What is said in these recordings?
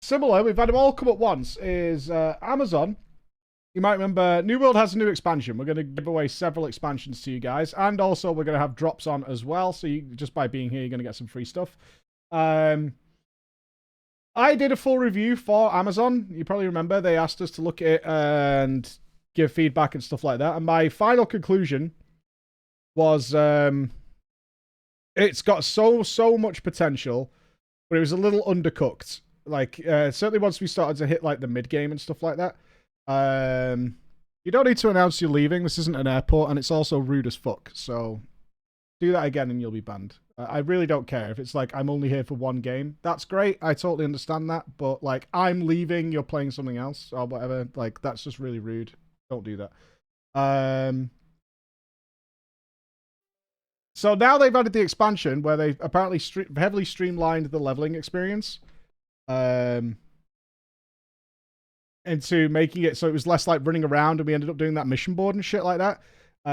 similar, we've had them all come at once, is Amazon. You might remember, New World has a new expansion. We're going to give away several expansions to you guys. And also, we're going to have drops on as well. So you, just by being here, you're going to get some free stuff. I did a full review for Amazon. You probably remember they asked us to look at it and give feedback and stuff like that. And my final conclusion was it's got so much potential, but it was a little undercooked. Like, certainly once we started to hit like the mid-game and stuff like that. You don't need to announce you're leaving. This isn't an airport, and it's also rude as fuck. So do that again and you'll be banned. I really don't care. If it's like, I'm only here for one game, that's great. I totally understand that. But like, I'm leaving, you're playing something else or whatever. Like, that's just really rude. Don't do that. So now they've added the expansion where they've apparently heavily streamlined the leveling experience. Into making it so it was less like running around, and we ended up doing that mission board and shit like that,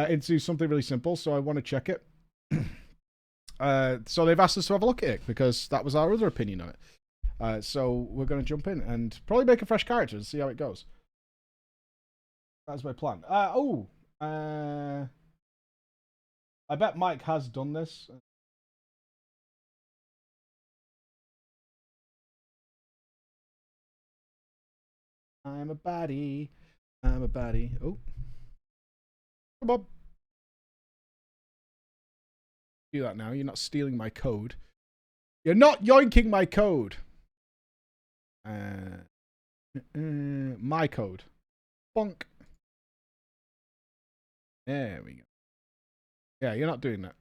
into something really simple. So I want to check it. So they've asked us to have a look at it because that was our other opinion on it. So we're going to jump in and probably make a fresh character and see how it goes. That's my plan. I bet Mike has done this. I'm a baddie. I'm a baddie. Oh. Come on. Do that now. You're not stealing my code. You're not yoinking my code. My code. Bonk. There we go. Yeah, you're not doing that.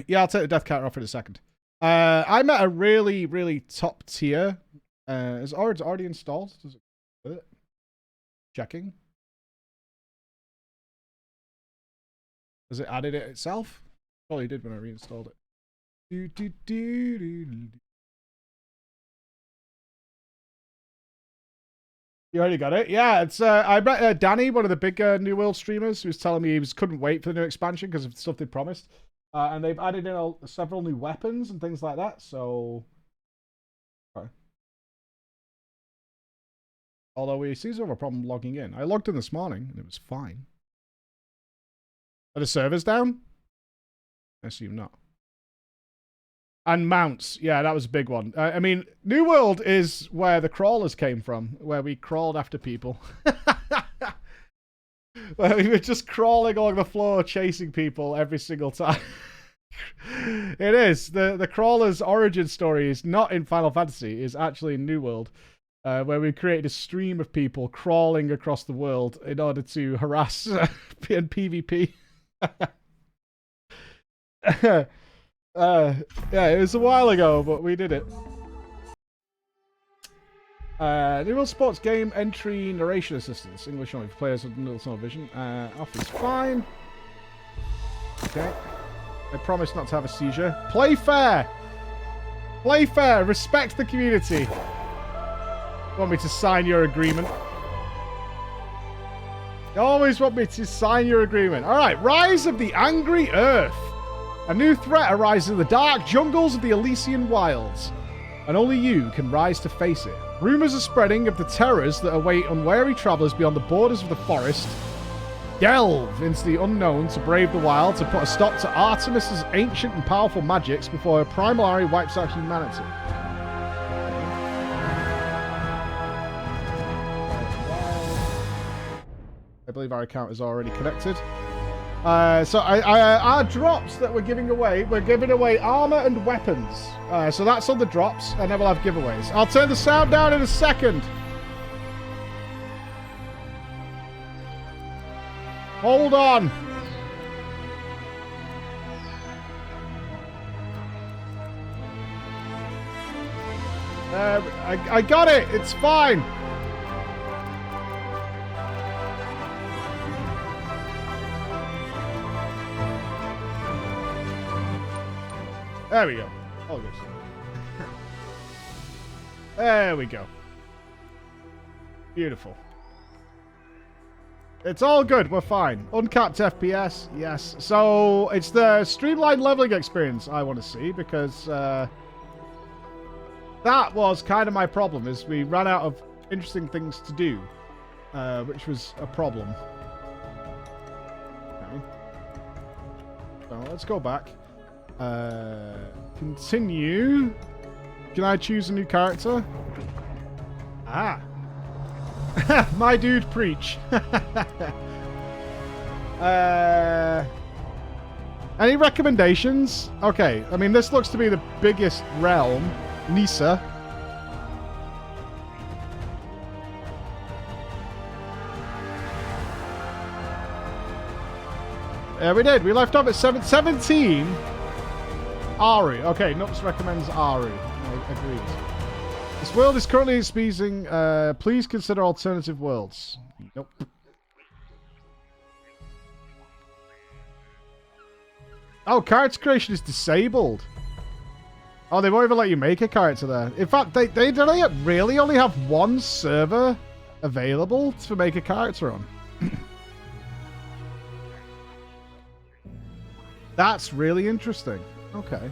Yeah, I'll take the death counter off in a second. I met a really top tier. Is already installed? Does it with it? Checking. Has it added it itself? Probably did when I reinstalled it. You already got it? Yeah, it's I met Danny, one of the big New World streamers, who was telling me he couldn't wait for the new expansion because of the stuff they promised. And they've added in several new weapons and things like that, so... Okay. Although we seem to have a problem logging in. I logged in this morning, and it was fine. Are the servers down? I assume not. And mounts. Yeah, that was a big one. I mean, New World is where the crawlers came from, where we crawled after people. Where we were just crawling along the floor, chasing people every single time. It is. The crawler's origin story is not in Final Fantasy, it's actually in New World. Where we created a stream of people crawling across the world in order to harass and PvP. Yeah, it was a while ago, but we did it. New World Sports Game Entry Narration Assistance. English only for players with little tunnel vision. Off is fine. Okay. I promise not to have a seizure. Play fair! Play fair! Respect the community! Want me to sign your agreement? You always want me to sign your agreement. Alright, Rise of the Angry Earth. A new threat arises in the dark jungles of the Elysian wilds, and only you can rise to face it. Rumors are spreading of the terrors that await unwary travelers beyond the borders of the forest. Delve into the unknown to brave the wild, to put a stop to Artemis's ancient and powerful magics before her primal array wipes out humanity. I believe our account is already connected. So our drops that we're giving away armor and weapons. So that's on the drops, and then we'll have giveaways. I'll turn the sound down in a second. Hold on. I got it. It's fine. There we go. All good. There we go. Beautiful. It's all good. We're fine. Uncapped FPS. Yes. So it's the streamlined leveling experience I want to see because that's That was kind of my problem, is we ran out of interesting things to do, which was a problem. Okay. So let's go back. Continue. Can I choose a new character? Ah. My dude, preach. Any recommendations? Okay, I mean, this looks to be the biggest realm. Nisa. Yeah, we did. We left off at 17. Ari. Okay, Nupps recommends Ari. I agreed. This world is currently experiencing. Please consider alternative worlds. Nope. Oh, character creation is disabled. Oh, they won't even let you make a character there. In fact, they really only have one server available to make a character on. That's really interesting. Okay.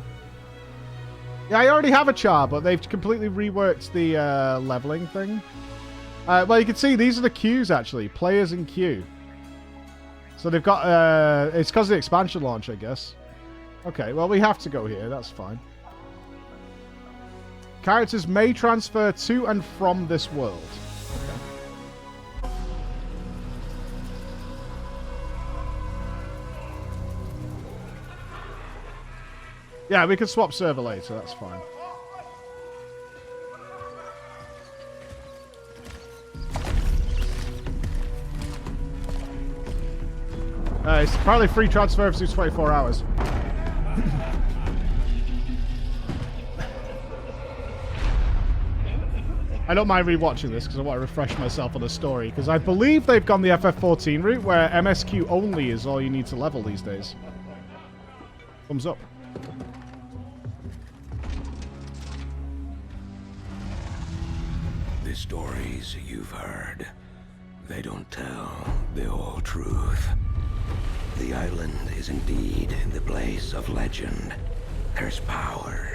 Yeah, I already have a char, but they've completely reworked the leveling thing. Well, you can see these are the queues, actually. Players in queue. So they've got... it's because of the expansion launch, I guess. Okay, well, we have to go here. That's fine. Characters may transfer to and from this world. Okay. Yeah, we can swap server later. That's fine. It's apparently free transfer for 24 hours. I don't mind rewatching this because I want to refresh myself on the story, because I believe they've gone the FF14 route where MSQ only is all you need to level these days. Thumbs up. The stories you've heard, they don't tell the whole truth. The island is indeed the place of legend. There's power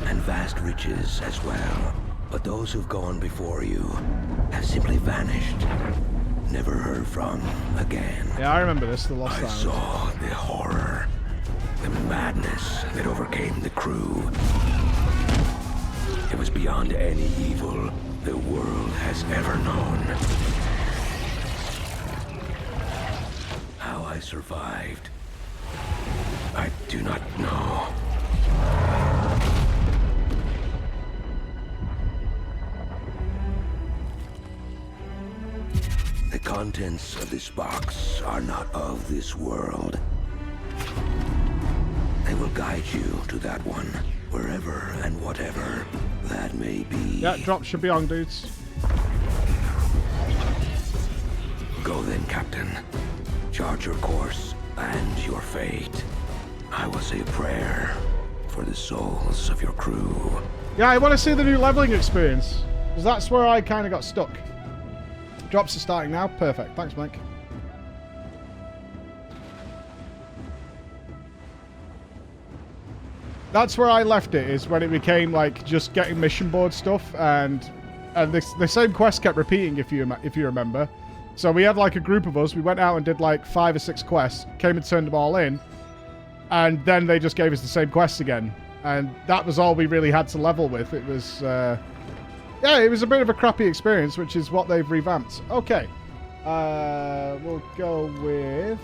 and vast riches as well. But those who've gone before you have simply vanished. Never heard from again. Yeah, I remember this, the Lost I Island. saw the horror, the madness that overcame the crew. It was beyond any evil the world has ever known. How I survived, I do not know. The contents of this box are not of this world. They will guide you to that one, wherever and whatever that may be. Yeah, drop should be on, dudes. Go then, Captain. Chart your course and your fate. I will say a prayer for the souls of your crew. Yeah, I want to see the new leveling experience, because that's where I kind of got stuck. Drops are starting now. Perfect. Thanks, Mike. That's where I left it, is when it became like just getting mission board stuff, and the same quest kept repeating, if you remember. So we had like a group of us. We went out and did like 5 or 6 quests, came and turned them all in, and then they just gave us the same quests again, and that was all we really had to level with. It was yeah, it was a bit of a crappy experience, which is what they've revamped. Okay, we'll go with...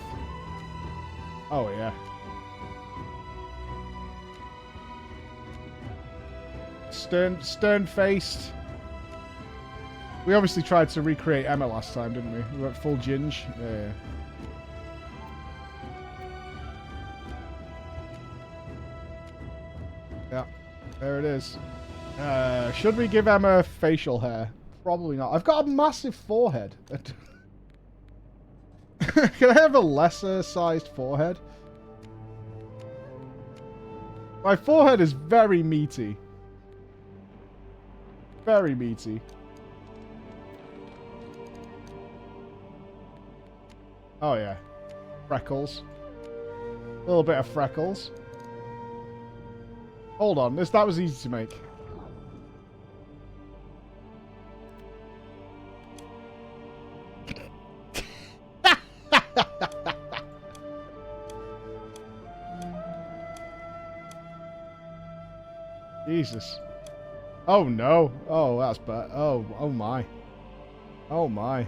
Oh yeah. Stern-faced. We obviously tried to recreate Emma last time, didn't we? We went full Ginge. Yeah. Yeah, there it is. Should we give Emma facial hair? Probably not. I've got a massive forehead. Can I have a lesser sized forehead? My forehead is very meaty. Very meaty. Oh yeah. Freckles. A little bit of freckles. Hold on, that was easy to make. Jesus. Oh no. Oh, that's bad. Oh, oh my. Oh my.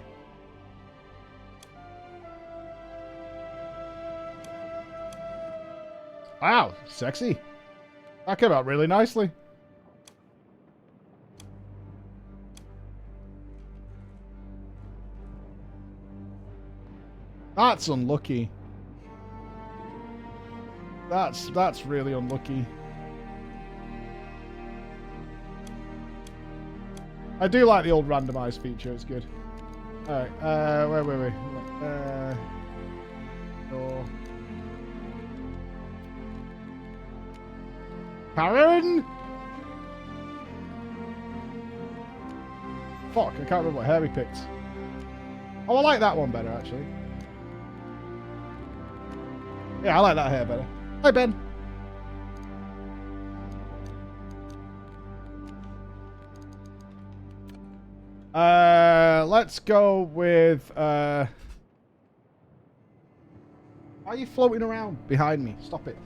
Wow, sexy. That came out really nicely. That's unlucky. That's really unlucky. I do like the old randomized feature, it's good. Alright, wait. Door. Karen? Fuck, I can't remember what hair we picked. Oh, I like that one better, actually. Yeah, I like that hair better. Hi, Ben. Let's go with, why are you floating around behind me? Stop it.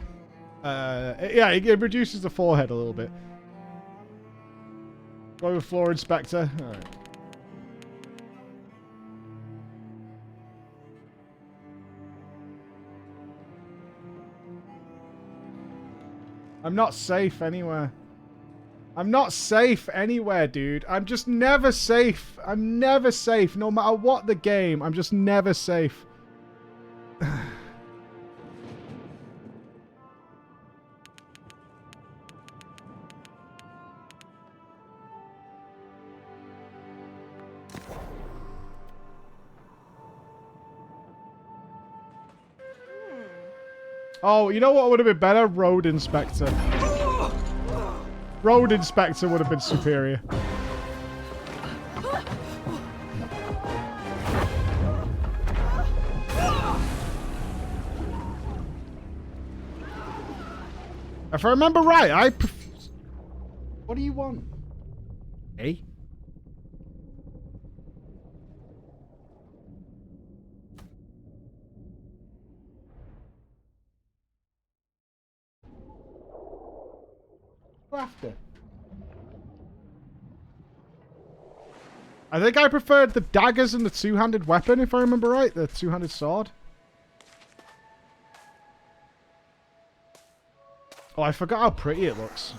Yeah, it reduces the forehead a little bit. Go with floor inspector. Alright. I'm not safe anywhere. I'm not safe anywhere, dude. I'm just never safe. I'm never safe. No matter what the game, I'm just never safe. Oh, you know what would have been better? Road Inspector. Road Inspector would have been superior. If I remember right, what do you want? Eh? After. I think I preferred the daggers and the two-handed weapon, if I remember right. The two-handed sword. Oh, I forgot how pretty it looks.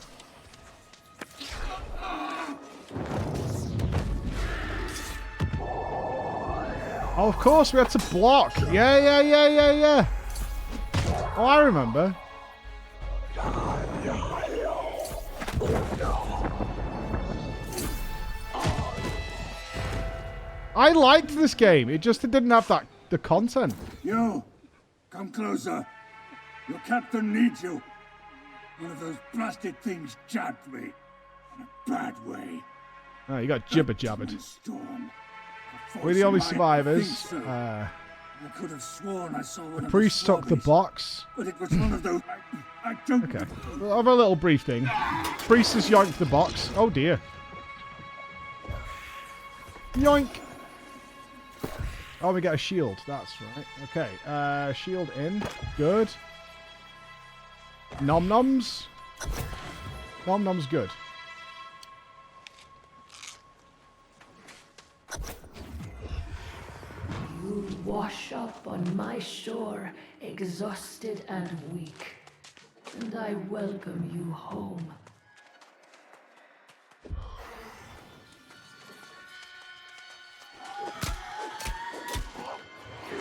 Oh, of course, we had to block. Yeah. Oh, I remember. I liked this game. It just didn't have the content. You, come closer. Your captain needs you. One of those blasted things jabbed me. In a bad way. Oh, you got jibber-jabbered. Storm. We're the only survivors. So. I could have sworn I saw one The priest took the box. But it was one of those... I don't... Okay. We'll have a little brief thing. Priest has yoinked the box. Oh, dear. Yoink. Oh, we get a shield. That's right. Okay. Shield in. Good. Nom-noms. Nom-noms good. You wash up on my shore, exhausted and weak, and I welcome you home.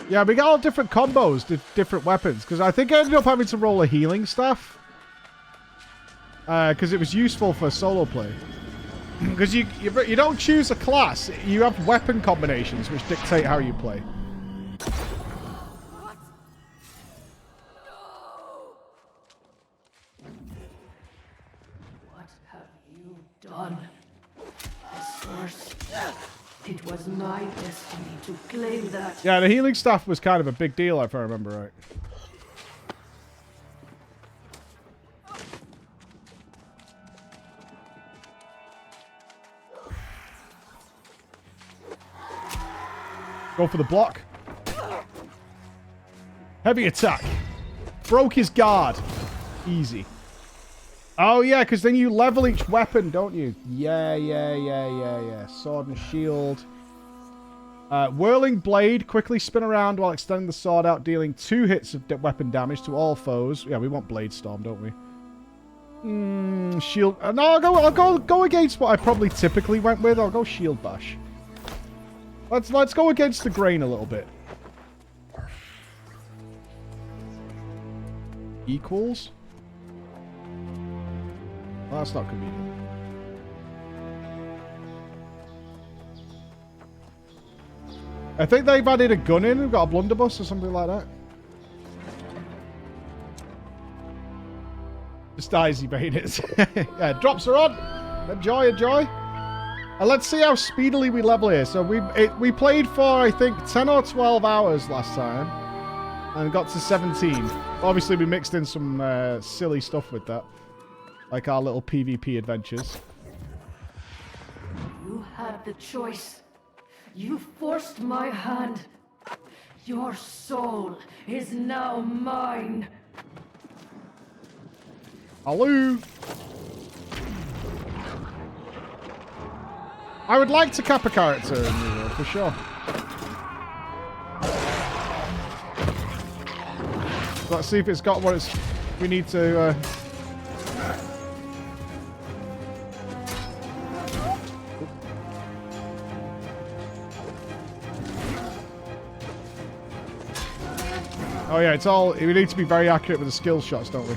Yeah, we got all different combos, different weapons, because I think I ended up having to roll a healing staff. Because it was useful for solo play. Because you don't choose a class, you have weapon combinations which dictate how you play. What have you done? The source. It was my destiny to claim that. Yeah, the healing staff was kind of a big deal, if I remember right. Go for the block. Heavy attack. Broke his guard. Easy. Oh, yeah, because then you level each weapon, don't you? Yeah. Sword and shield. Whirling blade. Quickly spin around while extending the sword out, dealing 2 hits of weapon damage to all foes. Yeah, we want blade storm, don't we? Shield. No, I'll go against what I probably typically went with. I'll go shield bash. Let's go against the grain a little bit. Equals. Well, that's not convenient. I think they've added a gun in. We've got a blunderbuss or something like that. Just dies, evade yeah, drops are on. Enjoy. And let's see how speedily we level here. So we played for, I think, 10 or 12 hours last time. And got to 17. Obviously, we mixed in some silly stuff with that. Like our little PvP adventures. You had the choice. You forced my hand. Your soul is now mine. Hello. I would like to cap a character in the world, for sure. Let's see if it's got what we need to... Oh yeah, it's all... We need to be very accurate with the skill shots, don't we?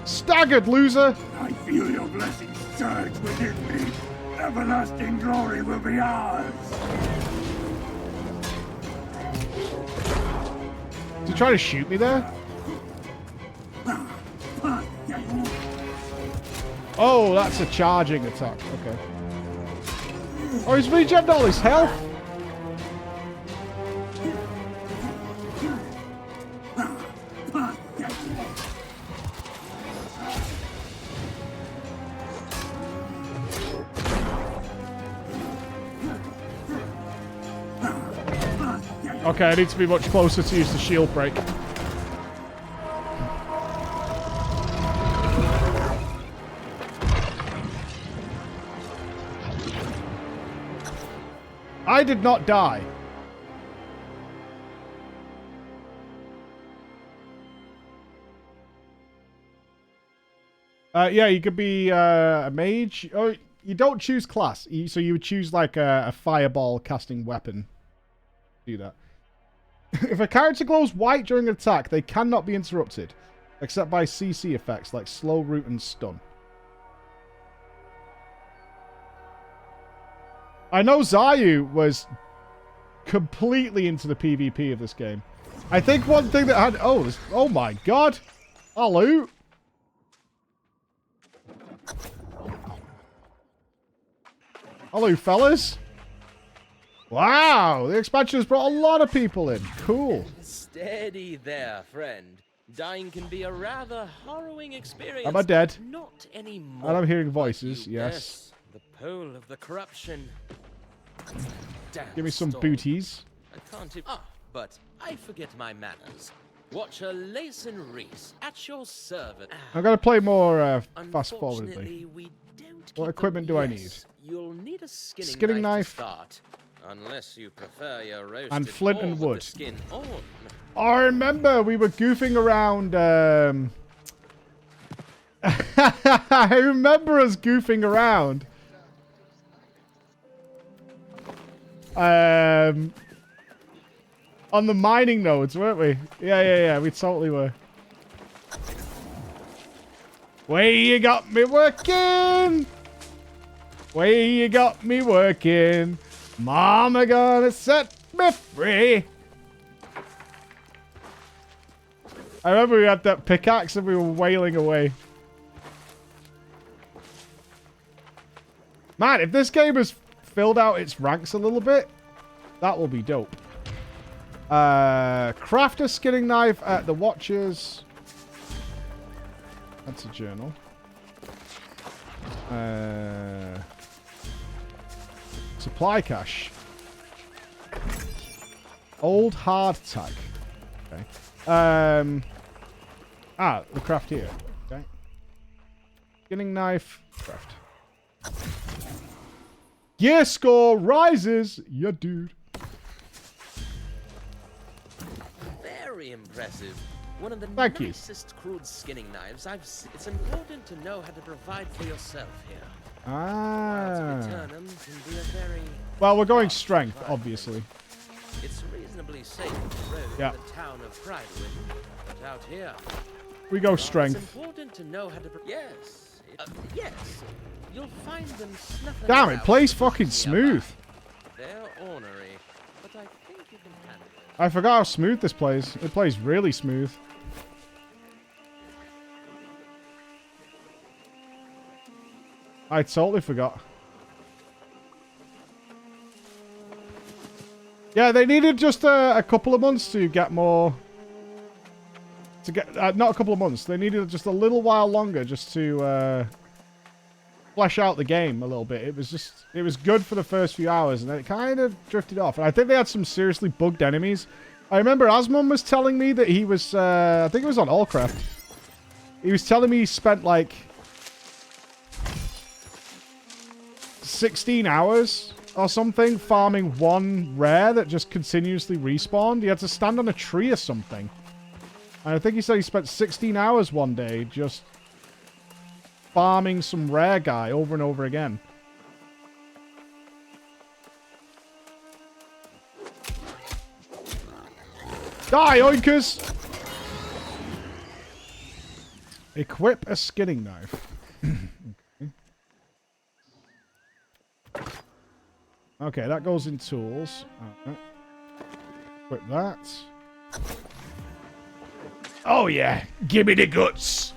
Staggered, loser! I feel your blessings surge within me. Everlasting glory will be ours. Is he trying to shoot me there? Oh, that's a charging attack. Okay. Oh, he's regenerated all his health. Okay, I need to be much closer to use the shield break. I did not die. Yeah, you could be a mage. Oh, you don't choose class. So you would choose like a fireball casting weapon. Do that. If a character glows white during an attack, they cannot be interrupted, except by CC effects like slow, root, and stun. I know Zayu was completely into the PvP of this game. I think one thing that had... Oh my god! Hello! Hello, fellas! Wow, the expansion has brought a lot of people in. Cool. Steady there, friend. Dying can be a rather harrowing experience. Am I dead? Not anymore. And I'm hearing voices, yes. The pole of the corruption. Damn Give me some storm. booties. I can't even... but I forget my manners. Watcher Layson Reese at your service. I'm going to play more fast forwardly. We don't What equipment do I need? You'll need a skinning, Skinning knife. knife. To start. Unless you prefer your roasted And flint and boar wood. with the skin on. I remember we were goofing around. I remember us goofing around. On the mining nodes, weren't we? Yeah. We totally were. Way you got me working. Way you got me working. Mama gonna set me free. I remember we had that pickaxe and we were wailing away. Man, if this game has filled out its ranks a little bit, that will be dope. Craft a skinning knife at the Watchers. That's a journal. Supply cache. Old hardtack. Okay. The craft here. Okay. Skinning knife. Craft. Gear score rises. Yeah, dude. Very impressive. One of the Thank you. nicest crude skinning knives I've seen. It's important to know how to provide for yourself here. Ah. To return them can be a very... Well, we're going strength, obviously. It's reasonably safe to roam Yeah. in the town of Pridewind, but out here... We go It's strength. important to know how to... Yes. Yes. You'll find them snuffling Damn, it about plays nearby. fucking smooth. They're ornery, but I think you can handle it. I forgot how smooth this plays. It plays really smooth. I totally forgot. Yeah, they needed just a couple of months to get more... To get... not a couple of months. They needed just a little while longer just to flesh out the game a little bit. It was just... It was good for the first few hours, and then it kind of drifted off. And I think they had some seriously bugged enemies. I remember Asmon was telling me that he was... I think it was on Allcraft. He was telling me he spent, like... 16 hours or something farming one rare that just continuously respawned. He had to stand on a tree or something. And I think he said he spent 16 hours one day just farming some rare guy over and over again. Die, oinkers! Equip a skinning knife. Okay, that goes in tools. Equip that. Oh yeah, give me the guts.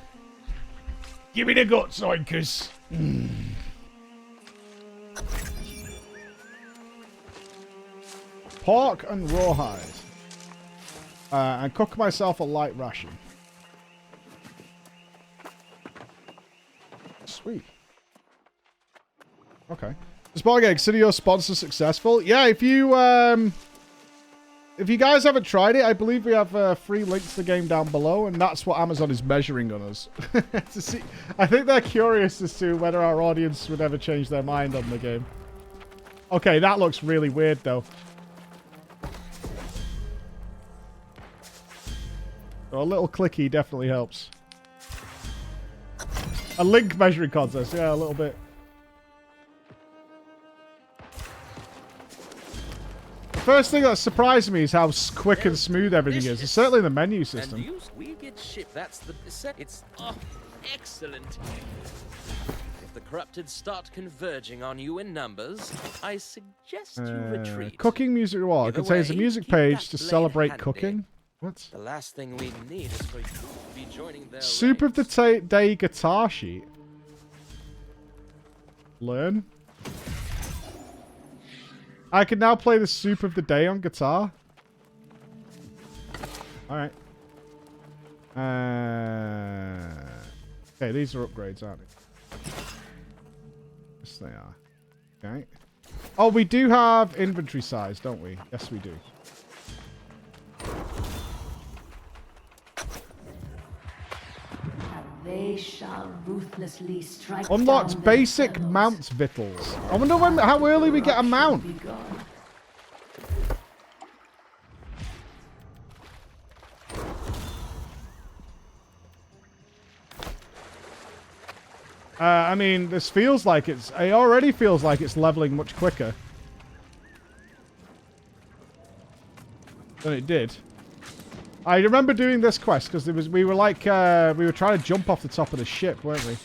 Give me the guts, oinkers. Pork and rawhide. And cook myself a light ration. Sweet. Okay. Spargate, consider your sponsor successful. Yeah, if you guys haven't tried it, I believe we have a free link to the game down below, and that's what Amazon is measuring on us. To see, I think they're curious as to whether our audience would ever change their mind on the game. Okay, that looks really weird, though. So a little clicky definitely helps. A link measuring contest, yeah, a little bit. First thing that surprised me is how quick and smooth everything is. It's certainly the menu system. And we get shipped. That's the set. It's excellent. If the corrupted start converging on you in numbers, I suggest you retreat. Cooking music reward contains a music page to celebrate cooking. What? The last thing we need is for you to be joining their Soup of the day guitar sheet. Learn. I can now play the soup of the day on guitar. Alright. Okay, these are upgrades, aren't they? Yes, they are. Okay. Oh, we do have inventory size, don't we? Yes, we do. They shall ruthlessly strike Unlocks down their basic fellows. mount victuals. I wonder how early we get a mount. I mean, this feels like it already feels like it's leveling much quicker than it did. I remember doing this quest because we were trying to jump off the top of the ship, weren't we?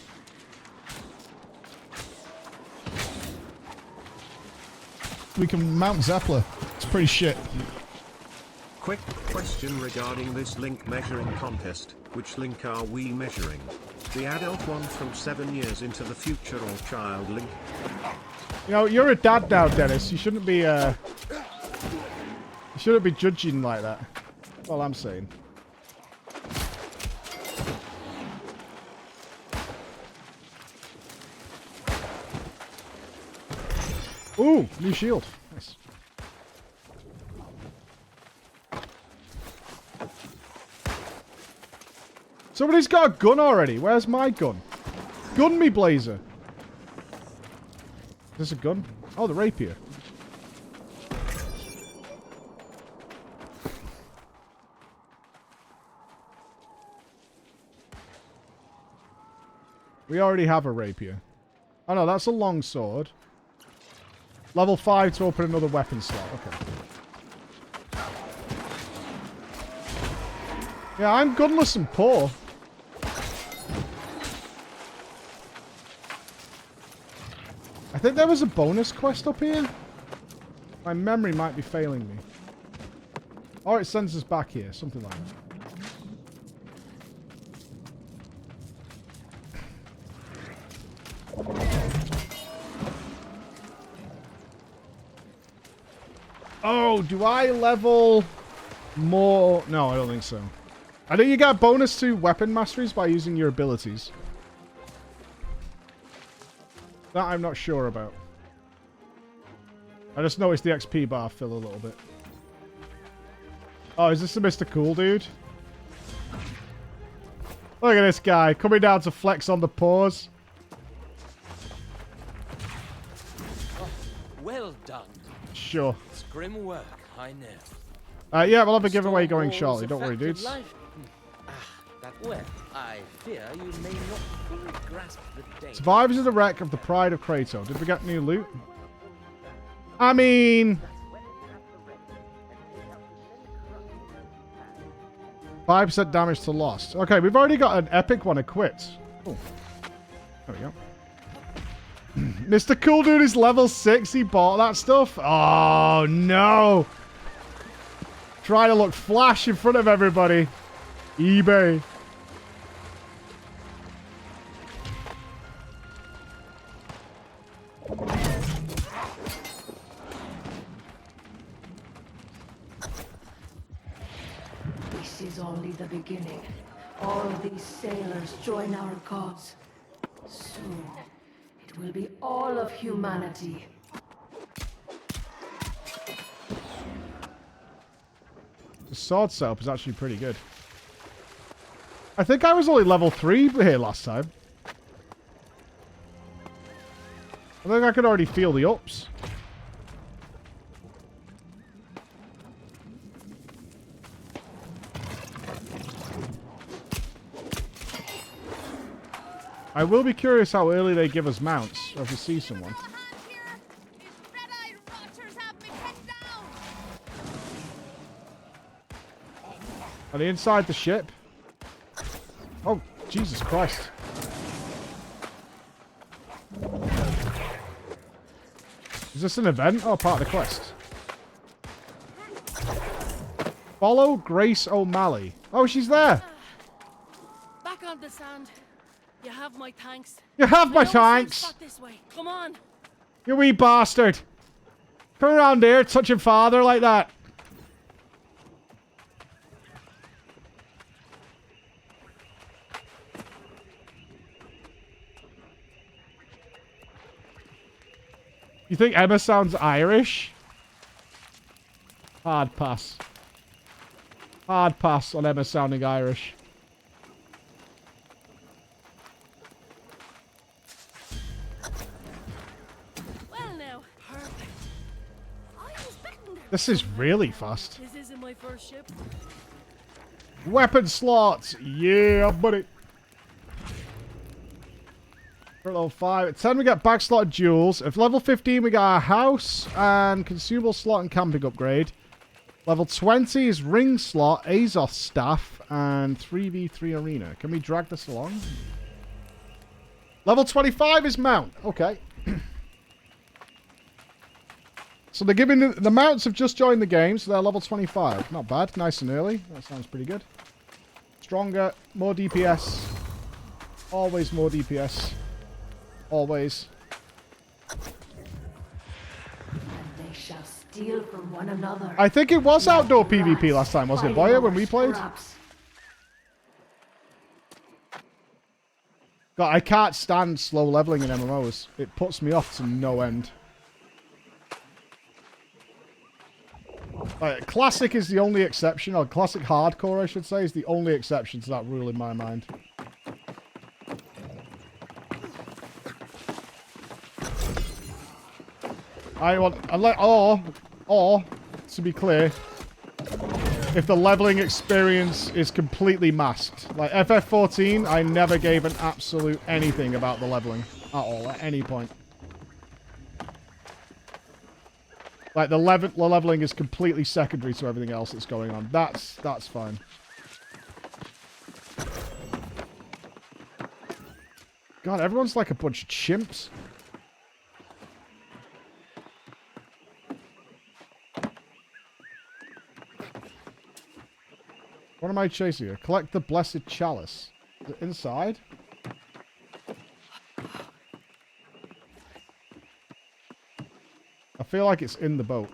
We can mount Zeppler. It's pretty shit. Quick question regarding this link measuring contest. Which link are we measuring? The adult one from 7 years into the future or child link? You know, you're a dad now, Dennis. You shouldn't be judging like that. That's all I'm saying. Ooh, new shield. Nice. Somebody's got a gun already. Where's my gun? Gun me, Blazer. Is this a gun? Oh, the rapier. We already have a rapier. Oh no, that's a long sword. Level 5 to open another weapon slot. Okay. Yeah, I'm gunless and poor. I think there was a bonus quest up here. My memory might be failing me. Or it sends us back here. Something like that. Oh, do I level more? No, I don't think so. I think you get a bonus to weapon masteries by using your abilities. That I'm not sure about. I just noticed the XP bar fill a little bit. Oh, is this the Mr. Cool dude? Look at this guy coming down to flex on the paws. Oh, well done. Sure. It's grim work, I know. Yeah, we'll have a giveaway going shortly. Don't worry, dudes. Well, I fear you may not fully grasp the danger. Survivors of the wreck of the Pride of Kratos. Did we get new loot? I mean... 5% damage to lost. Okay, we've already got an epic one equipped. Oh. There we go. Mr. Cool Dude is level 6. He bought that stuff. Oh, no. Trying to look flash in front of everybody. eBay. This is only the beginning. All these sailors join our cause. Soon, it will be all of humanity. The sword setup is actually pretty good. I think I was only level 3 here last time. I think I could already feel the ups. I will be curious how early they give us mounts, or if we see someone. Are they inside the ship? Oh, Jesus Christ. Is this an event or part of the quest? Follow Grace O'Malley. Oh, she's there. Back on the sand. You have my thanks. You have my thanks. This way. Come on. You wee bastard. Come around here touching father like that. You think Emma sounds Irish? Hard pass. Hard pass on Emma sounding Irish. Well now, perfect. I was betting there. This is really fast. This isn't my first ship. Weapon slots. Yeah, buddy. For level 5. At 10 we get back slot jewels. At level 15 we got a house and consumable slot and camping upgrade. Level 20 is ring slot, Azoth staff, and 3v3 arena. Can we drag this along? Level 25 is mount. Okay. So they're giving the mounts have just joined the game, so they're level 25. Not bad. Nice and early. That sounds pretty good. Stronger, more DPS. Always more DPS. Always. And they shall steal from one another. I think it was outdoor PvP last time, wasn't it, Boya, when we played? God, I can't stand slow leveling in MMOs. It puts me off to no end. Like, classic is the only exception, or classic hardcore, I should say, is the only exception to that rule in my mind. I want, or, to be clear, if the leveling experience is completely masked. Like, FF14, I never gave an absolute anything about the leveling at all, at any point. Like, the leveling is completely secondary to everything else that's going on. That's fine. God, everyone's like a bunch of chimps. What am I chasing here? Collect the blessed chalice. Is it inside? I feel like it's in the boat.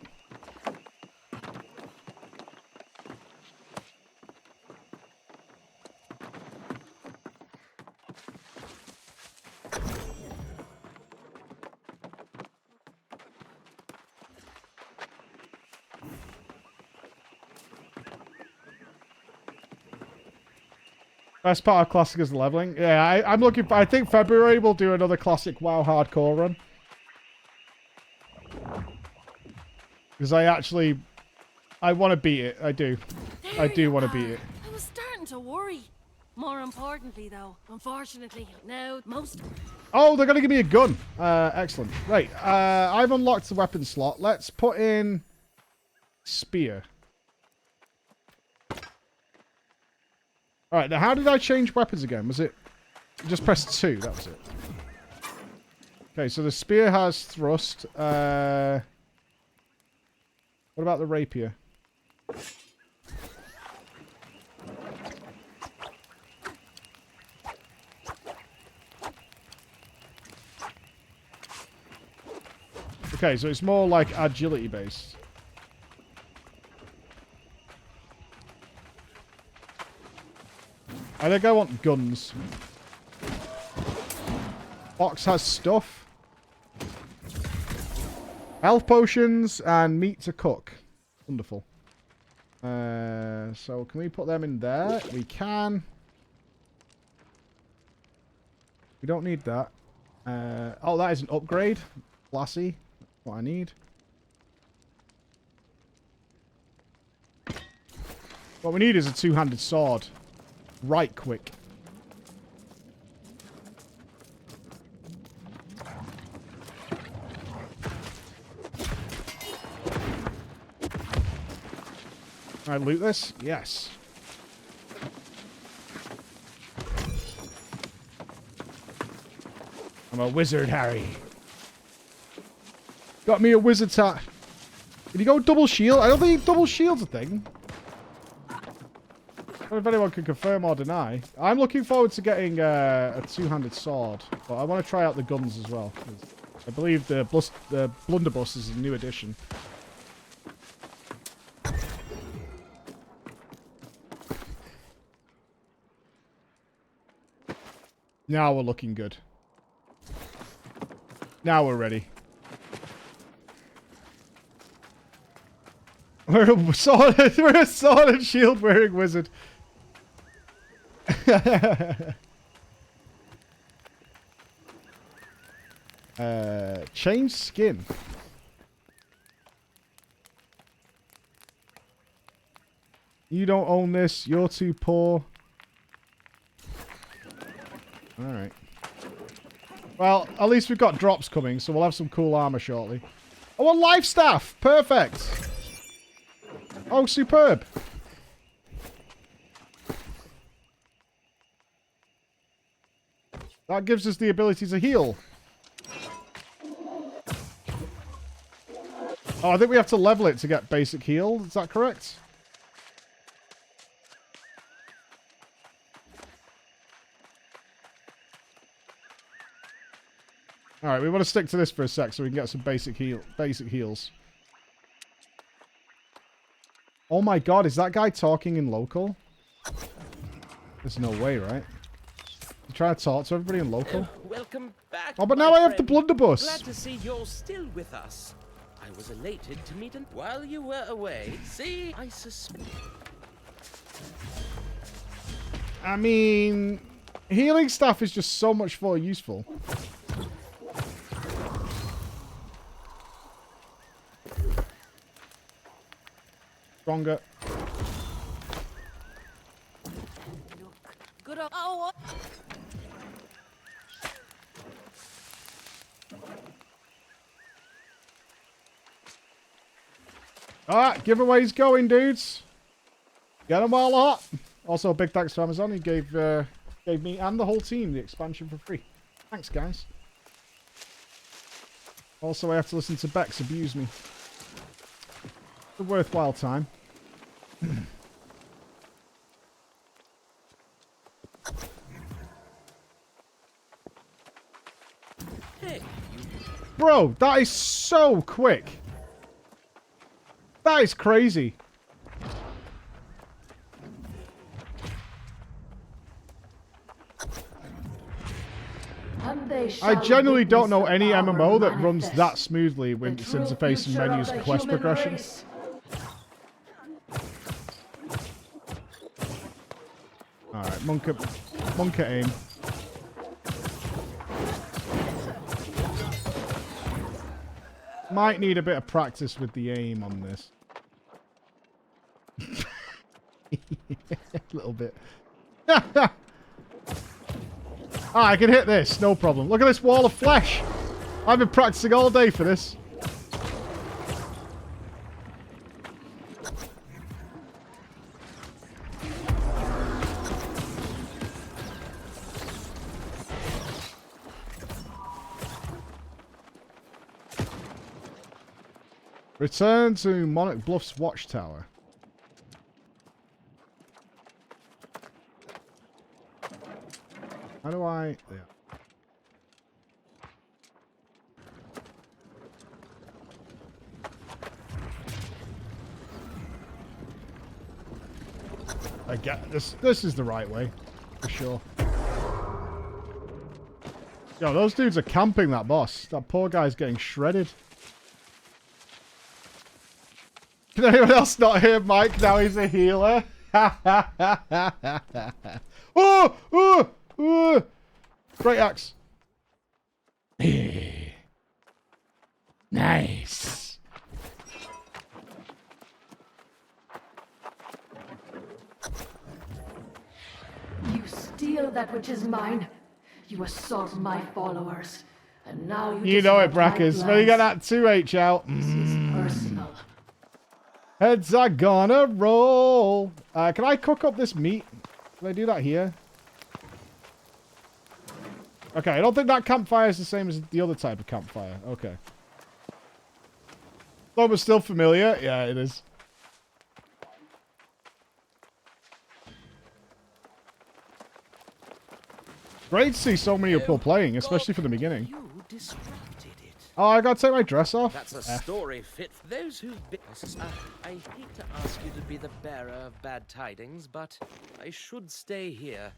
Best part of Classic is the leveling. Yeah, I'm looking for... I think February we'll do another Classic WoW hardcore run. Because I want to beat it. I do. I do want to beat it. I was starting to worry. More importantly, though, unfortunately, now most... Oh, they're going to give me a gun. Excellent. Right. I've unlocked the weapon slot. Let's put in... Spear. Alright, now how did I change weapons again? Was it... Just press 2, that was it. Okay, so the spear has thrust. What about the rapier? Okay, so it's more like agility based. I think I want guns. Box has stuff. Health potions and meat to cook. Wonderful. So can we put them in there? We can. We don't need that. Oh, that is an upgrade. Classy. That's what I need. What we need is a two-handed sword. Right quick. Can I loot this? Yes. I'm a wizard, Harry. Got me a wizard's hat. Did you go double shield? I don't think double shield's a thing. I don't know if anyone can confirm or deny. I'm looking forward to getting a two-handed sword, but I want to try out the guns as well. I believe the blunderbuss is a new addition. Now we're looking good. Now we're ready. We're a sword and shield wearing wizard. Change skin. You don't own this. You're too poor. Alright. Well, at least we've got drops coming, so we'll have some cool armor shortly. Oh, a life staff! Perfect! Oh, superb! That gives us the ability to heal. Oh, I think we have to level it to get basic heal. Is that correct? Alright, we want to stick to this for a sec so we can get some basic heals. Oh my god, is that guy talking in local? There's no way, right? You trying to talk to everybody in local? Welcome back. Oh, but now I have the blunderbuss. Glad to see you're still with us. I I was elated to meet while you were away. See, I suspect. I mean, healing stuff is just so much more useful. Stronger. Good. Oh. Alright, giveaway's going, dudes. Get them all hot. Also, big thanks to Amazon. He gave me and the whole team the expansion for free. Thanks, guys. Also, I have to listen to Bex abuse me. It's a worthwhile time. Hey, Bro, that is so quick. That is crazy. I genuinely don't know any MMO that runs that smoothly with its interface and menus and quest progressions. Alright, monk at aim. Might need a bit of practice with the aim on this. A little bit. I can hit this, no problem. Look at this wall of flesh. I've been practicing all day for this. Return to Monarch Bluff's watchtower. How do I... There. I get this. This is the right way, for sure. Yo, those dudes are camping that boss. That poor guy's getting shredded. Can anyone else not hear Mike? Now he's a healer. Oh! Oh! Oh! Great axe. Nice. You steal that which is mine. You assault my followers. And now you know it, Brackers. When you get that 2H out. This is personal. Heads are gonna roll. Can I cook up this meat? Can I do that here? Okay, I don't think that campfire is the same as the other type of campfire. Okay. Though it was still familiar. Yeah, it is. Great to see so many people playing, especially for the beginning. You disrupted it. Oh, I gotta take my dress off. That's a story fit for those who've been. I hate to ask you to be the bearer of bad tidings, but I should stay here.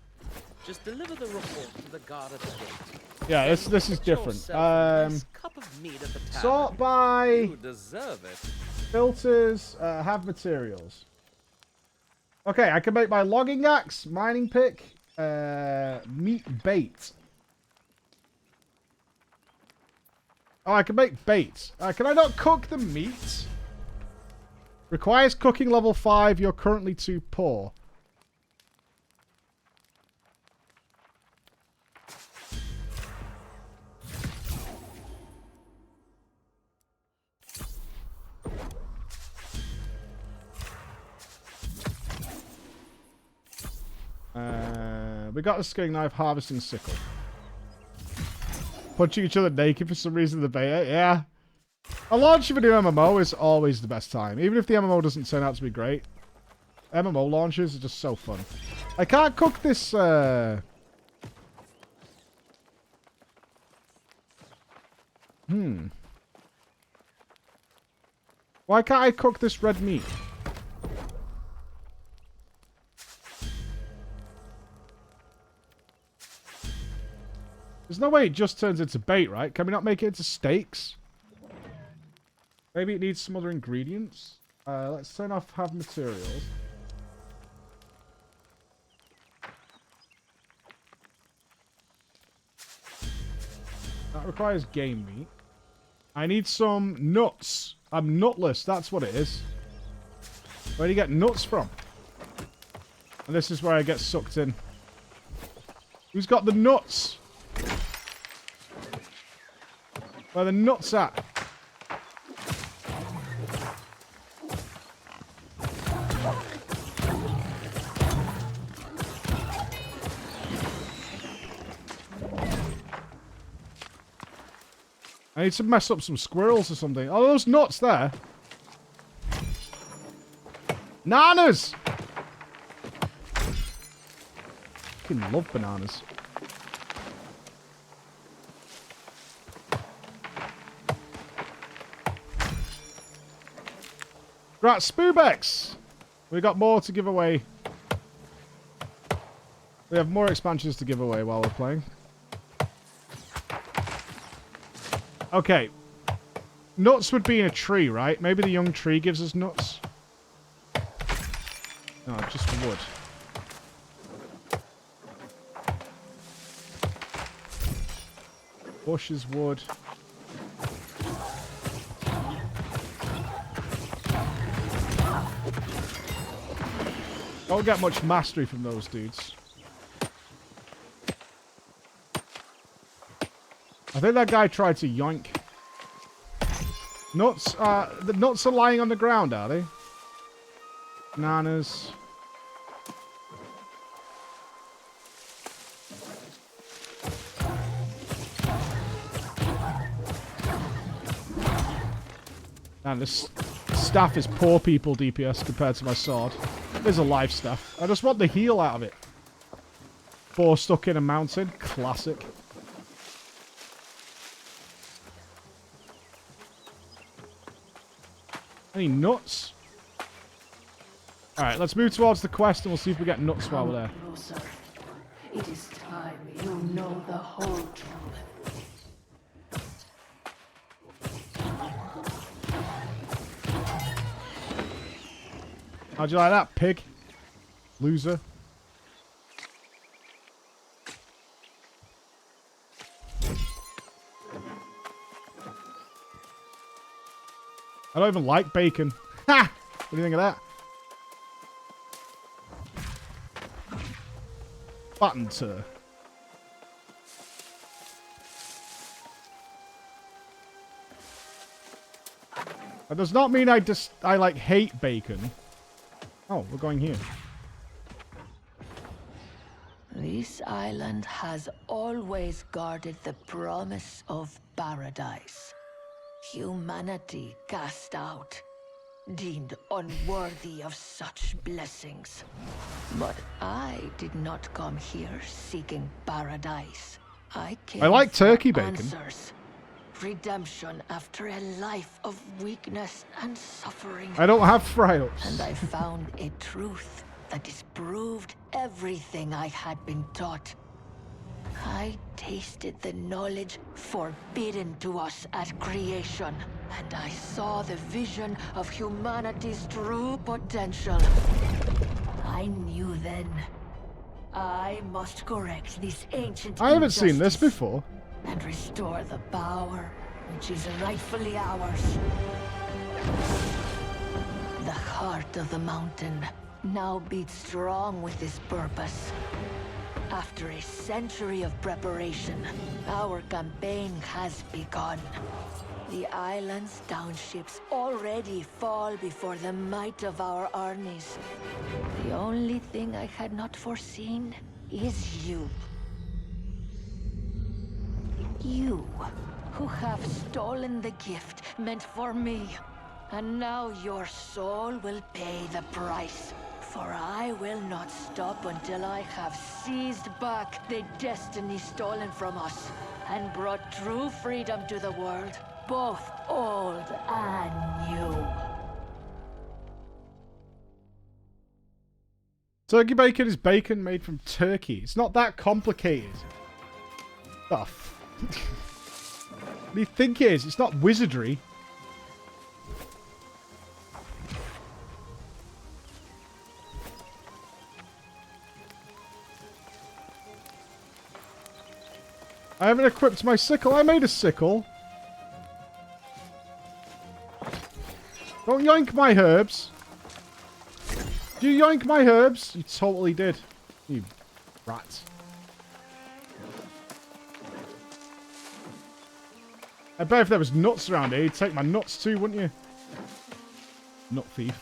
Just deliver the report to the guard at the gate. Yeah, this is different. Cup of meat at the tavern. Sort by You deserve it. filters, have materials. Okay, I can make my logging axe, mining pick, meat bait. Oh, I can make bait. Can I not cook the meat? Requires cooking level 5. You're currently too poor. We got a skinning knife, harvesting sickle. Punching each other naked for some reason in the beta. Yeah. A launch of a new MMO is always the best time. Even if the MMO doesn't turn out to be great. MMO launches are just so fun. I can't cook this... Why can't I cook this red meat? There's no way it just turns into bait, right? Can we not make it into steaks? Maybe it needs some other ingredients. Let's turn off have materials. That requires game meat. I need some nuts. I'm nutless, that's what it is. Where do you get nuts from? And this is where I get sucked in. Who's got the nuts? Where are the nuts at? I need to mess up some squirrels or something. Oh, those nuts there. Bananas! Fucking love bananas. Right, Spoobex! We got more to give away. We have more expansions to give away while we're playing. Okay. Nuts would be in a tree, right? Maybe the young tree gives us nuts. No, just wood. Bush is wood. Don't get much mastery from those dudes. I think that guy tried to yoink. Nuts, the nuts are lying on the ground, are they? Bananas. Man, this staff is poor people DPS compared to my sword. There's a live staff. I just want the heal out of it. 4 stuck in a mountain. Classic. Any nuts? Alright, let's move towards the quest and we'll see if we get nuts while we're there. Closer. It is time you know the whole truth. How'd you like that, pig? Loser. I don't even like bacon. Ha! What do you think of that? Banter. That does not mean I like hate bacon. Oh, we're going here. This island has always guarded the promise of paradise. Humanity cast out, deemed unworthy of such blessings. But I did not come here seeking paradise. I came like turkey for bacon. Answers. Redemption after a life of weakness and suffering. I don't have frails. And I found a truth that disproved everything I had been taught. I tasted the knowledge forbidden to us at creation, and I saw the vision of humanity's true potential. I knew then. I must correct this ancient I haven't seen this injustice before. and restore the power which is rightfully ours. The heart of the mountain now beats strong with this purpose. After a century of preparation, our campaign has begun. The island's townships already fall before the might of our armies. The only thing I had not foreseen is you. You, who have stolen the gift meant for me. And now your soul will pay the price. For I will not stop until I have seized back the destiny stolen from us and brought true freedom to the world, both old and new. Turkey bacon is bacon made from turkey. It's not that complicated. What do you think it is? It's not wizardry. I haven't equipped my sickle. I made a sickle. Don't yoink my herbs. You yoink my herbs? You totally did. You rat. I bet if there was nuts around here, you'd take my nuts too, wouldn't you? Nut thief.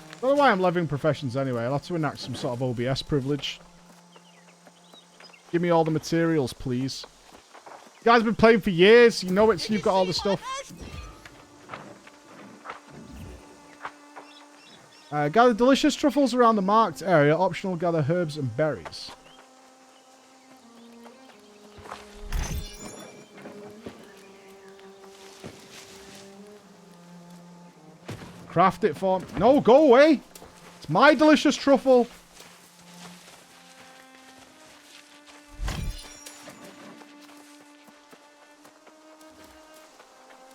I don't know why I'm leveling professions anyway. I'll have to enact some sort of OBS privilege. Give me all the materials, please. You guys have been playing for years. You know it's you've got all the stuff. Gather delicious truffles around the marked area. Optional, gather herbs and berries. Craft it for me. No, go away. It's my delicious truffle.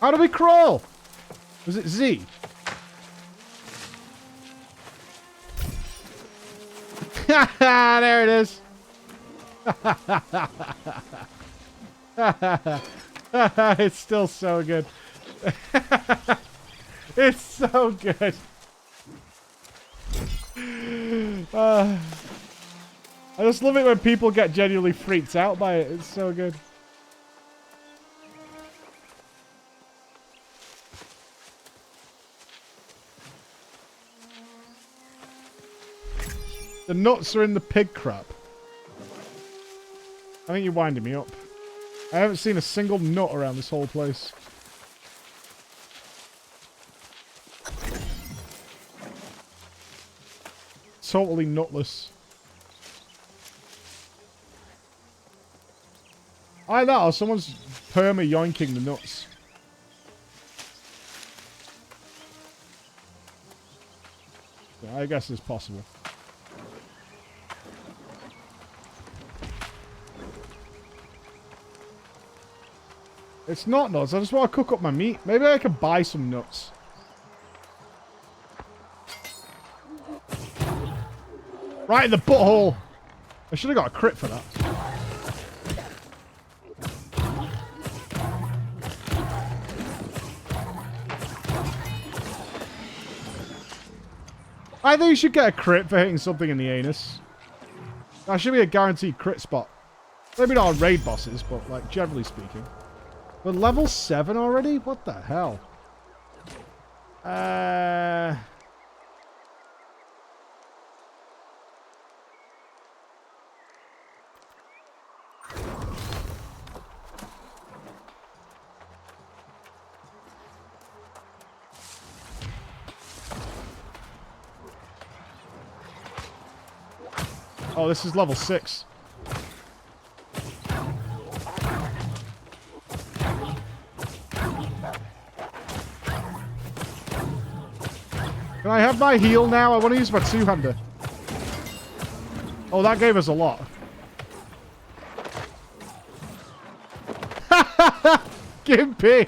How do we crawl? Was it Z? There it is. It's still so good. It's so good. I just love it when people get genuinely freaked out by it. It's so good. The nuts are in the pig crap. I think you're winding me up. I haven't seen a single nut around this whole place. Totally nutless. Either that or someone's perma yoinking the nuts. Yeah, I guess it's possible. It's not nuts. I just want to cook up my meat. Maybe I can buy some nuts. Right in the butthole. I should have got a crit for that. I think you should get a crit for hitting something in the anus. That should be a guaranteed crit spot. Maybe not on raid bosses, but like generally speaking. We're level 7 already? What the hell? Oh, this is level 6. Can I have my heal now? I want to use my two-hander. Oh, that gave us a lot. Gimpy!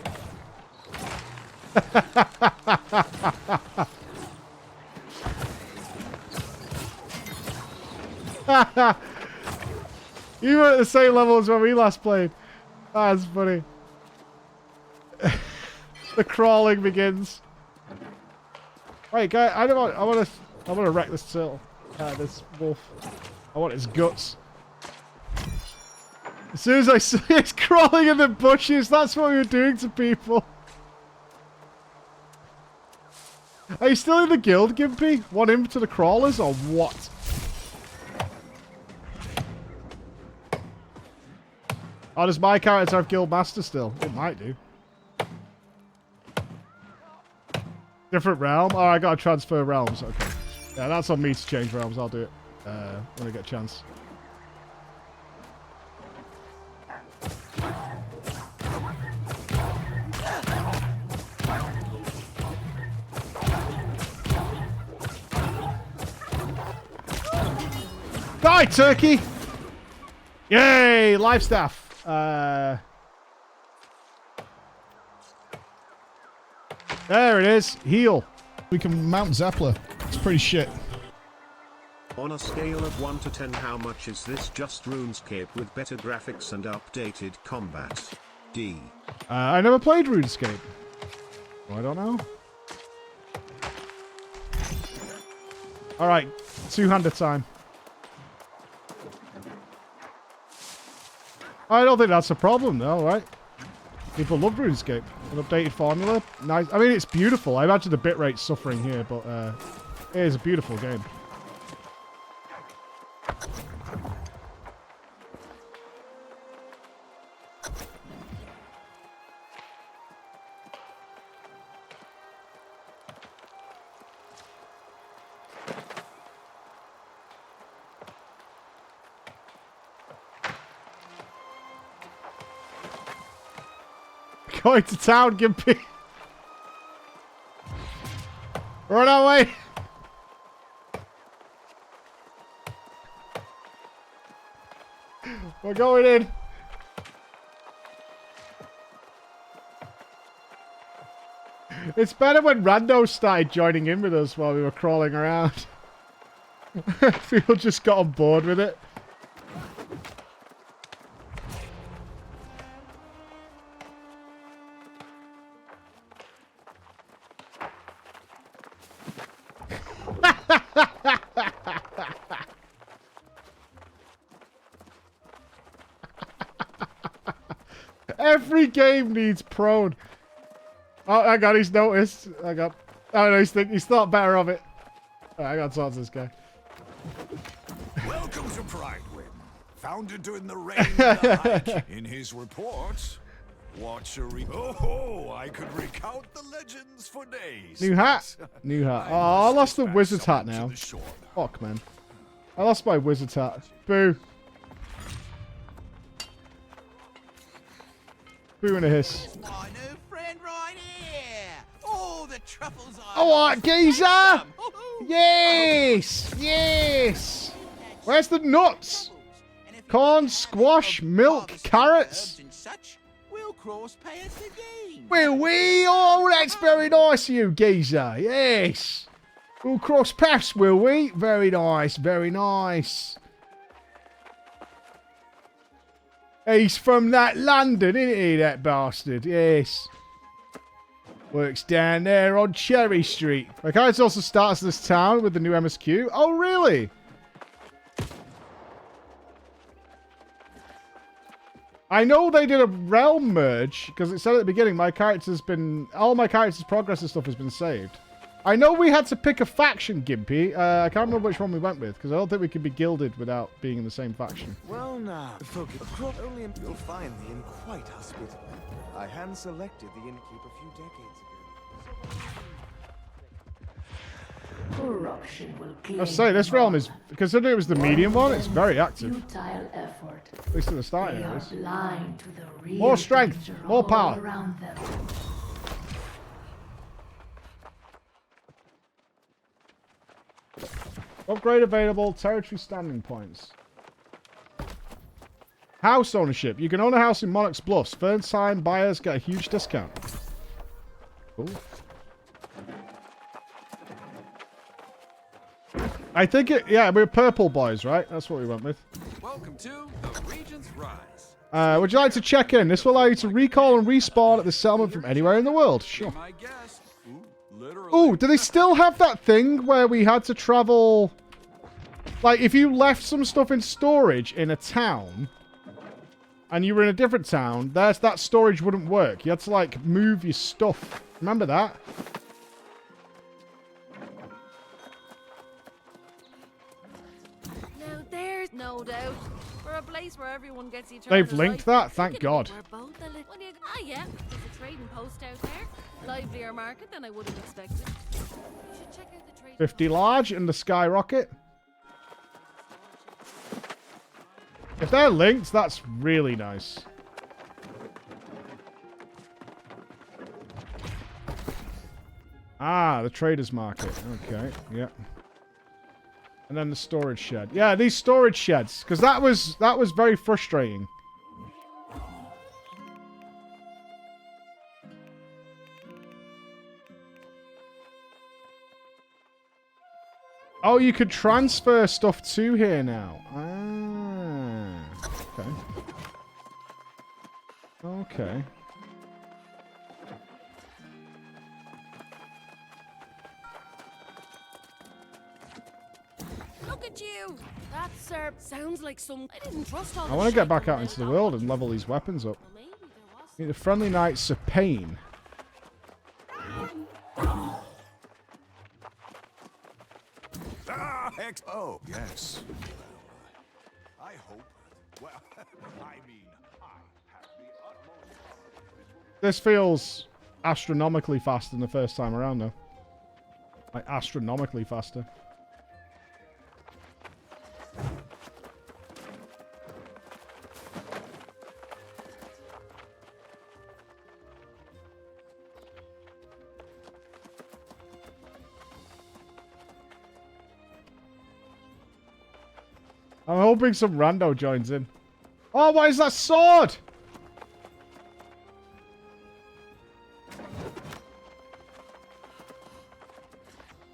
You were at the same level as when we last played. That's funny. The crawling begins. Wait, guy, I want to wreck this turtle. This wolf. I want his guts. As soon as I see it's crawling in the bushes, that's what we were doing to people. Are you still in the guild, Gimpy? Want him to the crawlers or what? Oh, does my character have guild master still? It might do. Different realm? Oh, I gotta transfer realms. Okay. Yeah, that's on me to change realms. I'll do it when I get a chance. Die, turkey! Yay! Life staff. There it is. Heal. We can mount Zeppler. It's pretty shit. On a scale of 1 to 10, how much is this just RuneScape with better graphics and updated combat? D. I never played RuneScape. I don't know. Alright, two-hander time. I don't think that's a problem though, right? People love RuneScape. An updated formula. Nice. I mean, it's beautiful. I imagine the bitrate's suffering here, but it is a beautiful game. Going to town, Gimpy. Run away. We're going in. It's better when randos started joining in with us while we were crawling around. People just got on board with it. Every game needs prone. Oh, I got. He's noticed. I got. Oh no, he's thought better of it. Right, I got to talk to this guy. Welcome to Pridewind, founded during the reign of the Hike. In his reports, oh, I could recount the legends for days. New hat. New hat. Oh, I lost the wizard's hat now. Fuck, man. I lost my wizard's hat. Boo. Boo and a hiss. My new friend right here. Oh, the truffles are. Oh, geezer! Yes! Yes! Where's the nuts? Corn, squash, milk, carrots. We'll cross paths again. Will we? Oh, that's very nice of you, geezer. Yes. We'll cross paths, will we? Very nice, very nice. He's from that London, isn't he, that bastard? Yes. Works down there on Cherry Street. Okay, it also starts this town with the new MSQ. Oh, really? I know they did a realm merge, because it said at the beginning, all my character's progress and stuff has been saved. I know we had to pick a faction, Gimpy. I can't remember which one we went with, because I don't think we could be gilded without being in the same faction. Well now, focus. Only you'll find the inn quite hospitable. I hand-selected the innkeep a few decades ago. Corruption will claim I say, this realm is, considering it was the medium one, it's very active. futile effort. At least in the start They are areas. blind to the real More strength, danger more all power. around them. Upgrade available, territory standing points. House ownership. You can own a house in Monarch's Bluffs. First time buyers get a huge discount. Cool. I think yeah, we're purple boys, right? That's what we went with. Welcome to the Regent's Rise. Would you like to check in? This will allow you to recall and respawn at the settlement from anywhere in the world. Sure. My guest. Oh, do they still have that thing where we had to travel? Like, if you left some stuff in storage in a town, and you were in a different town, that storage wouldn't work. You had to, like, move your stuff. Remember that? Now there's no doubt. For a place where everyone gets each other. They've linked that, thank God. Yeah, there's a trading post out there. Livelier market than I would have expected. You should check out the trading 50 large and the skyrocket. If they're linked, that's really nice. Ah, the trader's market. Okay, yeah. And then the storage shed. Yeah, these storage sheds, because that was very frustrating. Oh, you could transfer stuff to here now. Ah. Okay. Okay. Look at you! That sounds like some. I didn't trust all. I want to get back out into the world and level these weapons up. Meet the friendly knights of pain. Oh, yes. I hope. Well, I mean, I have the utmost confidence. This feels astronomically faster than the first time around, though. Like, astronomically faster. I'm hoping some rando joins in. Oh, what is that sword?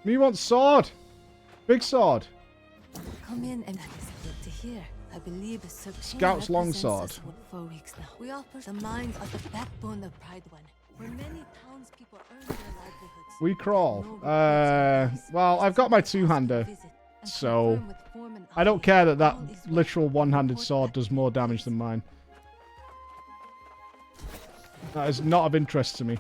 Me want sword. Big sword. Come in, and that is good to hear. I believe the Scout's longsword. 4 weeks now. We offer the minds of the backbone of Pride One, where many townspeople earn their livelihoods. We crawl. Well, I've got my two-hander, so I don't care that that literal one-handed sword does more damage than mine. That is not of interest to me.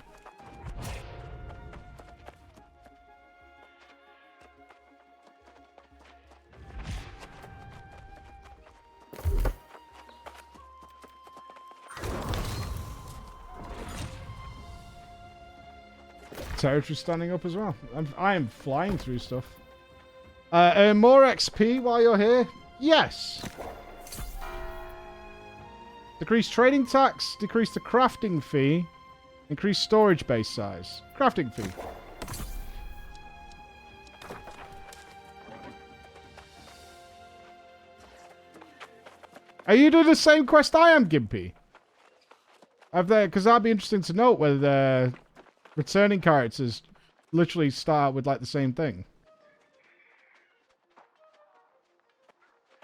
Territory standing up as well. I am flying through stuff. Earn more XP while you're here? Yes. Decrease trading tax, decrease the crafting fee, increase storage base size. Crafting fee. Are you doing the same quest I am, Gimpy? Because that'd be interesting to note whether the returning characters literally start with like the same thing.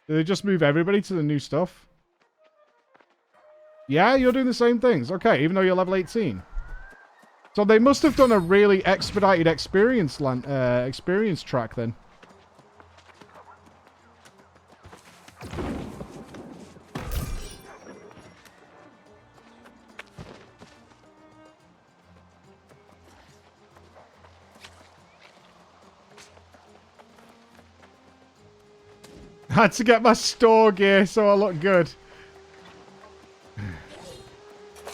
Do they just move everybody to the new stuff? Yeah, you're doing the same things. Okay, even though you're level 18. So they must have done a really expedited experience track then. I had to get my store gear so I look good.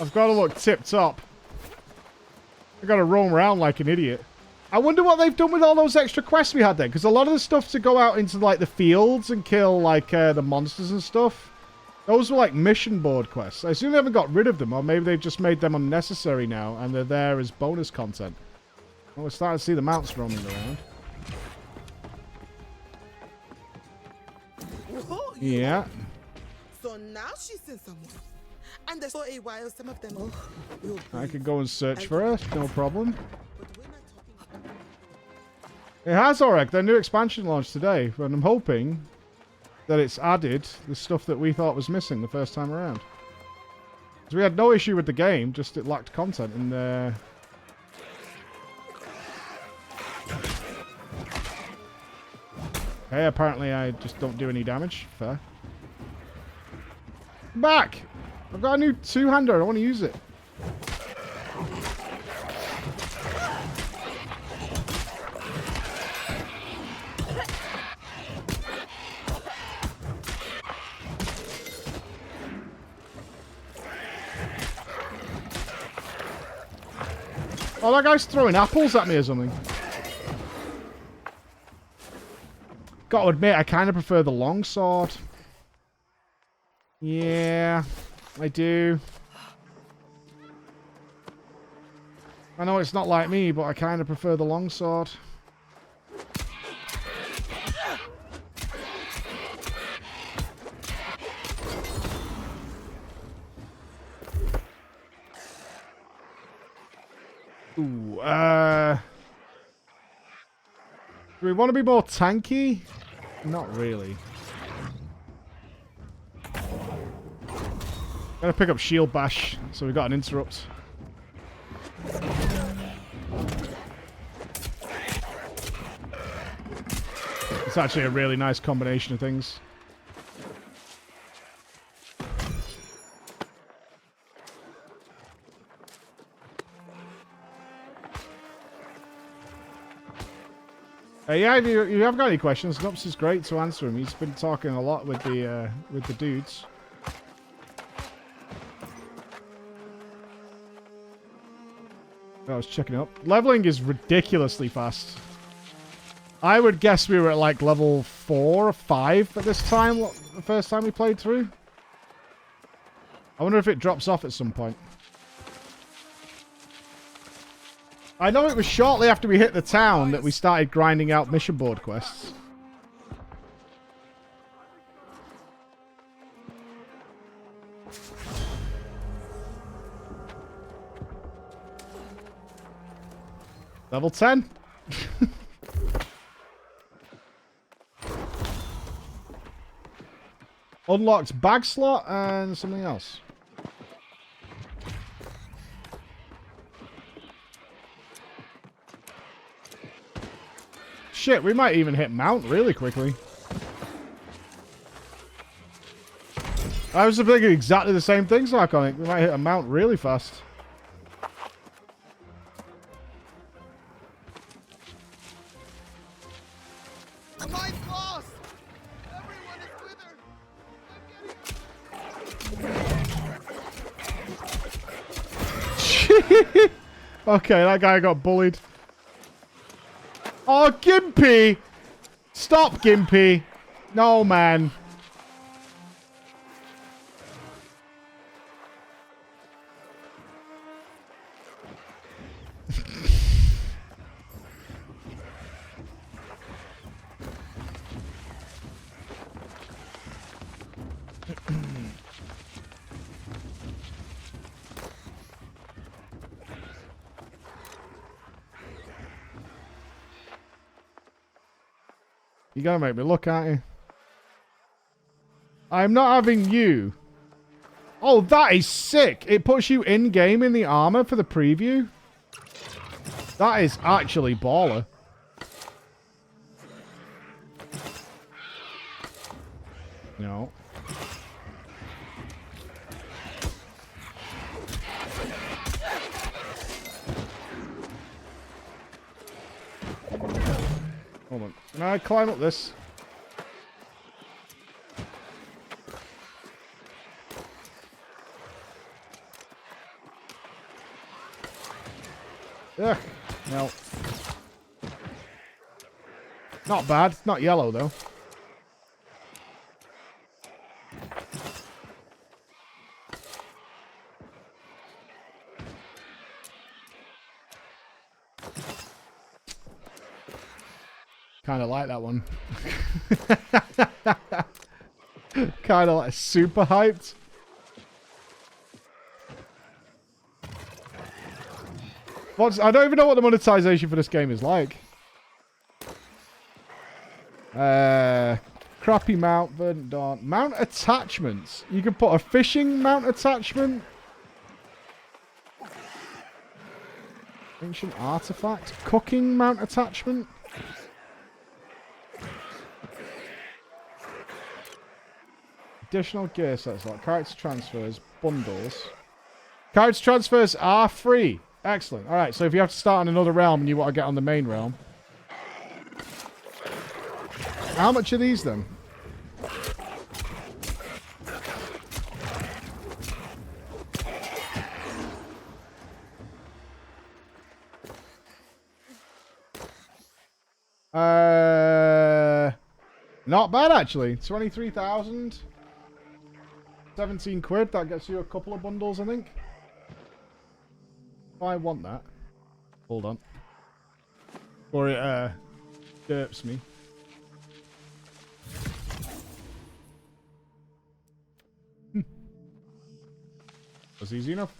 I've got to look tip-top. I've got to roam around like an idiot. I wonder what they've done with all those extra quests we had then. Because a lot of the stuff to go out into like the fields and kill like the monsters and stuff. Those were like mission board quests. I assume they haven't got rid of them. Or maybe they've just made them unnecessary now. And they're there as bonus content. Well, we're starting to see the mounts roaming around. Oh, Yeah. So now she's in someone. And there's so a while some of them. I could go and search for her. No problem. It has, Orek. Their new expansion launched today. And I'm hoping that it's added the stuff that we thought was missing the first time around. Because we had no issue with the game. Just it lacked content. And hey, apparently I just don't do any damage. Fair. Back! I've got a new two-hander. I want to use it. Oh, that guy's throwing apples at me or something. Gotta admit, I kind of prefer the longsword. Yeah, I do. I know it's not like me, but I kind of prefer the longsword. Ooh, Do we want to be more tanky? Not really. Gotta pick up shield bash, so we got an interrupt. It's actually a really nice combination of things. Yeah, if you have got any questions, Nupps is great to answer them. He's been talking a lot with the dudes. I was checking up. Leveling is ridiculously fast. I would guess we were at like level 4 or 5 at this time, the first time we played through. I wonder if it drops off at some point. I know it was shortly after we hit the town that we started grinding out mission board quests. Level 10. Unlocked bag slot and something else. Shit, we might even hit mount really quickly. I was thinking exactly the same thing, Sarconic. We might hit a mount really fast. Okay, that guy got bullied. Oh, Gimpy! Stop, Gimpy! No, man. You gotta make me look at you. I'm not having you. Oh, that is sick. It puts you in-game in the armor for the preview. That is actually baller. No. Hold on. Can I climb up this? Ugh. No. Not bad. Not yellow, though. Kind of like that one. Kind of like super hyped. I don't even know what the monetization for this game is like. Crappy mount, Verdant Dawn. Mount attachments. You can put a fishing mount attachment. Ancient artifact. Cooking mount attachment. Additional gear sets like character transfers, bundles. Character transfers are free. Excellent. Alright, so if you have to start on another realm and you want to get on the main realm. How much are these then? Not bad actually. 23,000. 17 quid. That gets you a couple of bundles, I think. I want that. Hold on. Or it derps me. That's easy enough.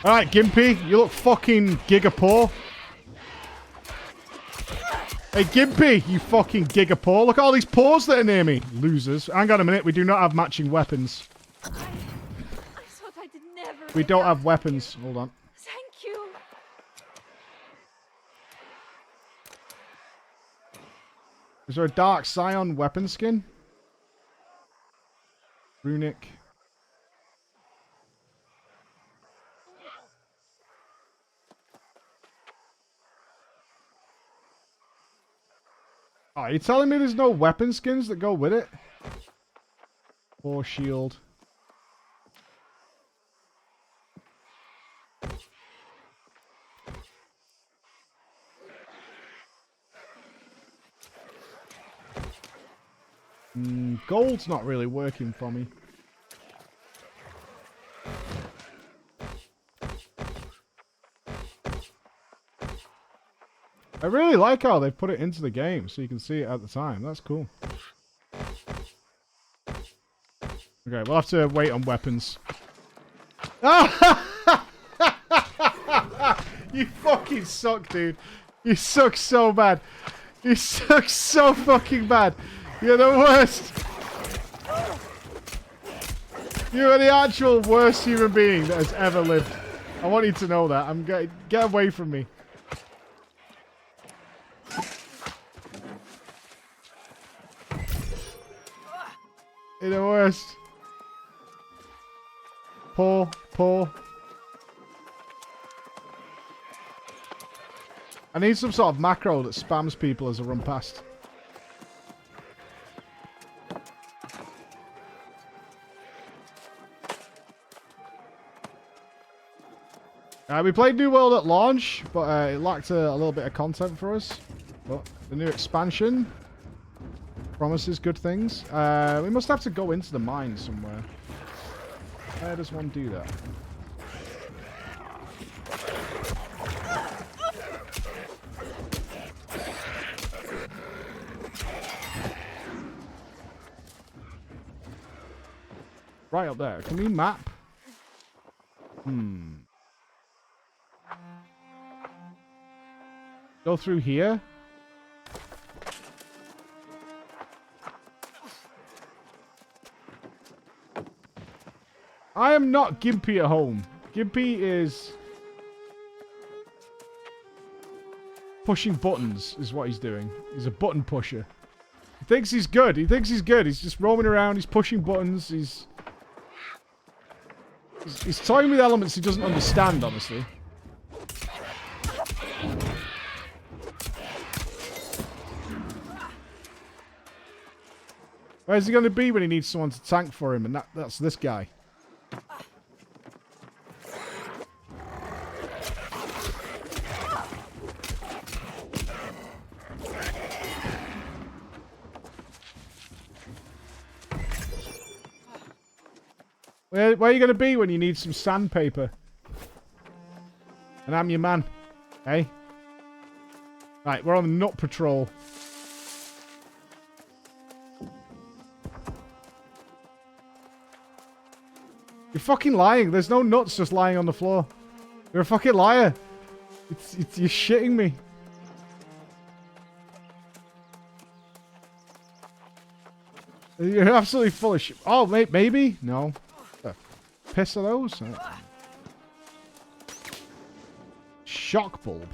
Alright, Gimpy, you look fucking giga poor. Hey, Gimpy, you fucking giga poor. Look at all these paws that are near me. Losers. Hang on a minute, we do not have matching weapons. I thought I'd never. We don't have weapons. Hold on. Thank you. Is there a Dark Scion weapon skin? Runic. Oh, are you telling me there's no weapon skins that go with it? Or shield. Gold's not really working for me. I really like how they've put it into the game so you can see it at the time. That's cool. Okay, we'll have to wait on weapons. You fucking suck, dude. You suck so bad. You suck so fucking bad. You're the worst. You are the actual worst human being that has ever lived. I want you to know that. I'm get away from me. You're the worst. Pull, pull. I need some sort of macro that spams people as I run past. We played New World at launch, but it lacked a little bit of content for us. But the new expansion promises good things. We must have to go into the mine somewhere. Where does one do that? Right up there. Can we map? Go through here? I am not Gimpy at home. Gimpy is pushing buttons is what he's doing. He's a button pusher. He thinks he's good. He thinks he's good. He's just roaming around. He's pushing buttons. He's toying with elements he doesn't understand, honestly. Where's he going to be when he needs someone to tank for him? And that's this guy. Where are you going to be when you need some sandpaper? And I'm your man. Hey? Right, we're on the nut patrol. You're fucking lying. There's no nuts just lying on the floor. You're a fucking liar. You're shitting me. You're absolutely full of shit. Oh, maybe? No. The piss are those? Shock bulb.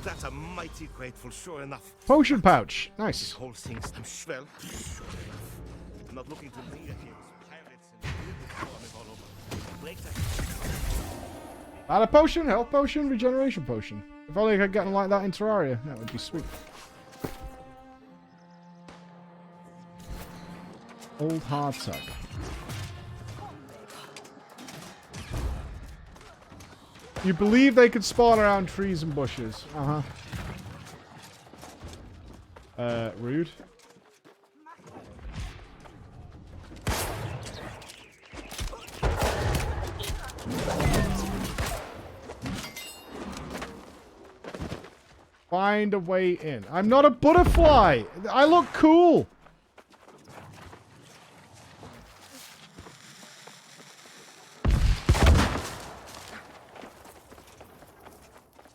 That's a mighty grateful, sure enough. Potion pouch. Nice. This whole thing's well. I'm not looking to lead here. Pirates and Add a potion, health potion, regeneration potion. If only I could get them like that in Terraria, that would be sweet. Old hardtack. You believe they could spawn around trees and bushes. Rude. Find a way in. I'm not a butterfly. I look cool.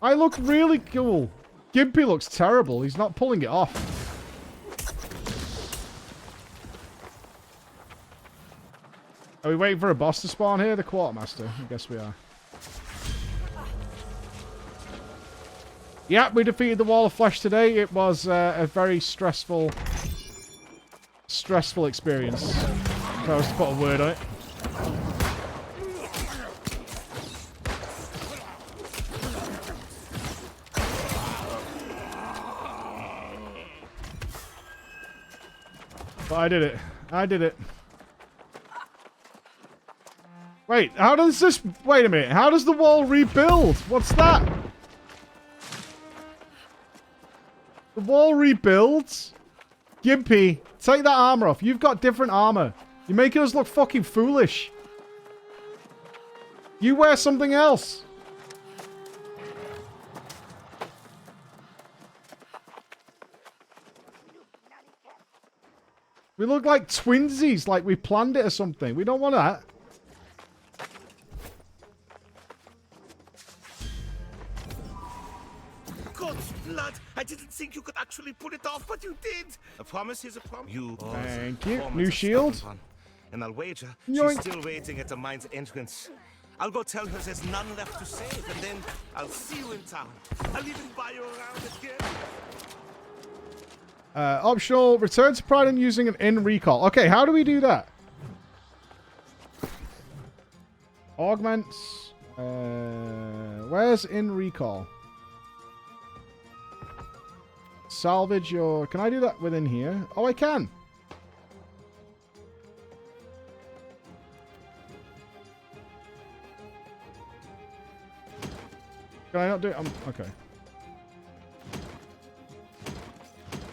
I look really cool. Gimpy looks terrible. He's not pulling it off. Are we waiting for a boss to spawn here? The Quartermaster? I guess we are. Yeah, we defeated the Wall of Flesh today. It was a very stressful experience. If I was to put a word on it. But I did it. I did it. Wait, how does this... Wait a minute. How does the wall rebuild? What's that? The wall rebuilds? Gimpy, take that armor off. You've got different armor. You're making us look fucking foolish. You wear something else. We look like twinsies, like we planned it or something. We don't want that. God's blood! I didn't think you could actually pull it off, but you did! A promise is a promise. Thank you. New shield. And I'll wager Yoink. she's still waiting at the mine's entrance. I'll go tell her there's none left to save, and then I'll see you in town. I'll even buy you around again. Optional, return to Pride using an in recall. Okay, how do we do that? Augments. Where's in recall? Salvage your... Can I do that within here? Oh, I can. Can I not do it? Okay.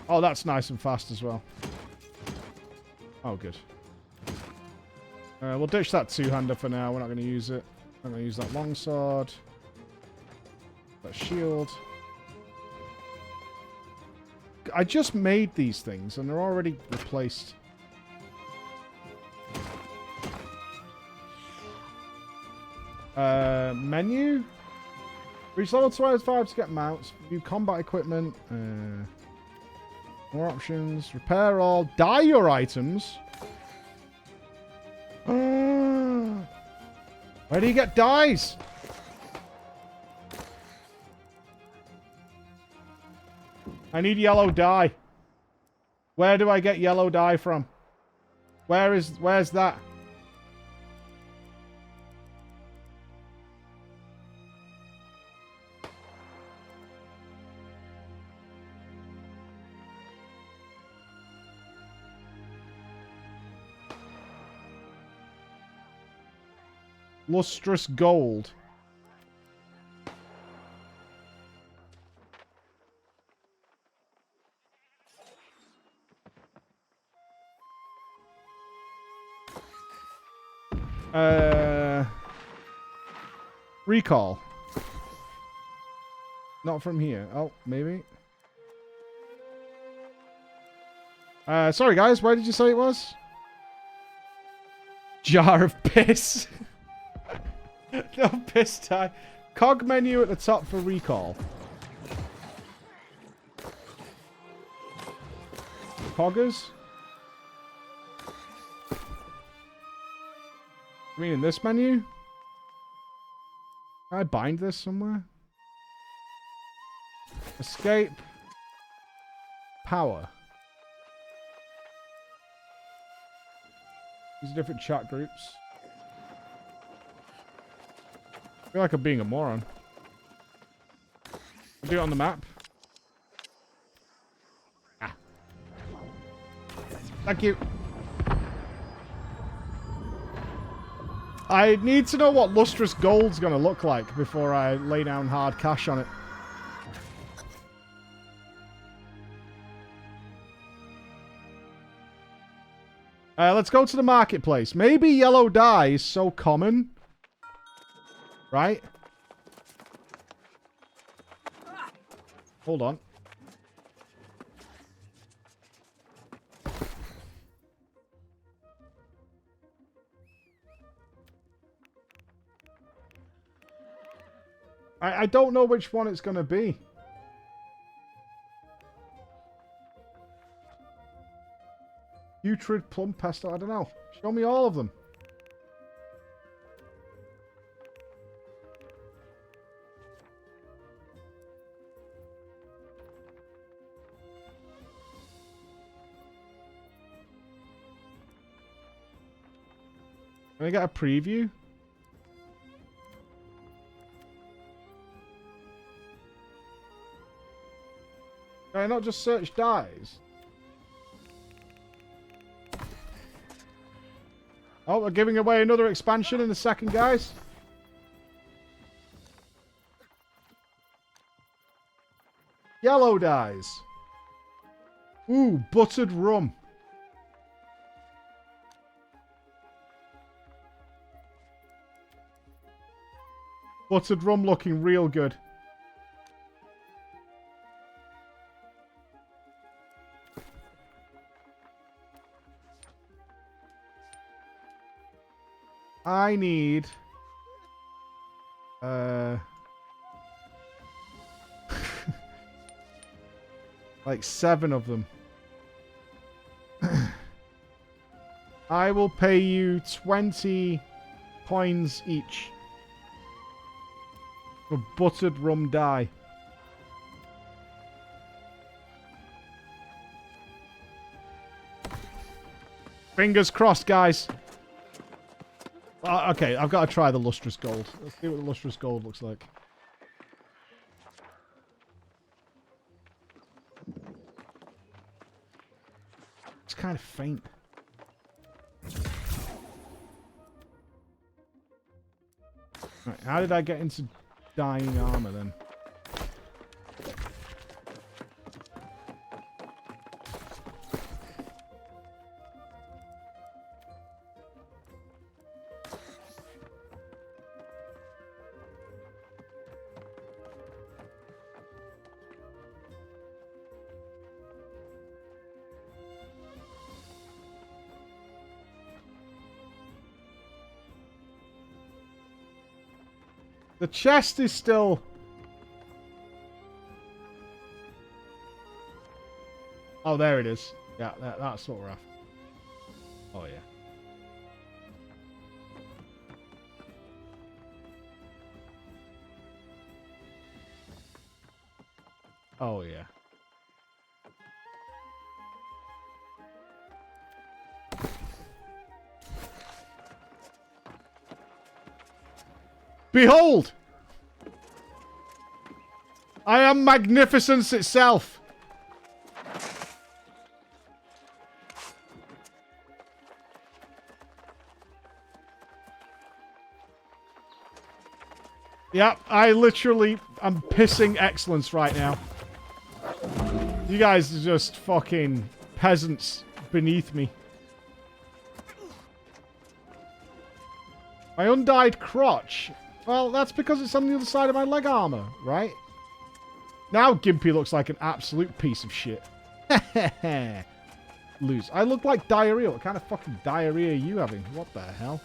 Oh, that's nice and fast as well. Oh, good. We'll ditch that two-hander for now. We're not going to use it. I'm going to use that longsword. That shield. I just made these things, and they're already replaced. Menu. Reach level 25 to get mounts. View combat equipment. More options. Repair all. Dye your items. Where do you get dyes? I need yellow dye. Where do I get yellow dye from? Where's that? Lustrous gold. Recall. Not from here. Oh, maybe. Sorry guys, where did you say it was? Jar of piss. No piss tie. Cog menu at the top for recall. Coggers? I mean in this menu? Can I bind this somewhere? Escape. Power. These are different chat groups. I feel like I'm being a moron. I'll do it on the map. Ah. Thank you. I need to know what lustrous gold's gonna look like before I lay down hard cash on it. Let's go to the marketplace. Maybe yellow dye is so common. Right? Hold on. I don't know which one it's going to be. Putrid plum pesto, I don't know. Show me all of them. Can I get a preview? Can I not just search dyes? Oh, we're giving away another expansion in a second, guys. Yellow dyes. Ooh, buttered rum. Buttered rum looking real good. I need like 7 of them. I will pay you 20 coins each for buttered rum dye. Fingers crossed, guys. Okay, I've got to try the lustrous gold. Let's see what the lustrous gold looks like. It's kind of faint. Right, how did I get into dyeing armor then? The chest is still... Oh, there it is. Yeah, that's what we're after. Oh, yeah. Oh, yeah. Behold! I am magnificence itself. Yeah, I literally am pissing excellence right now. You guys are just fucking peasants beneath me. My undyed crotch. Well, that's because it's on the other side of my leg armor, right? Now Gimpy looks like an absolute piece of shit. Lose. I look like diarrhea. What kind of fucking diarrhea are you having? What the hell?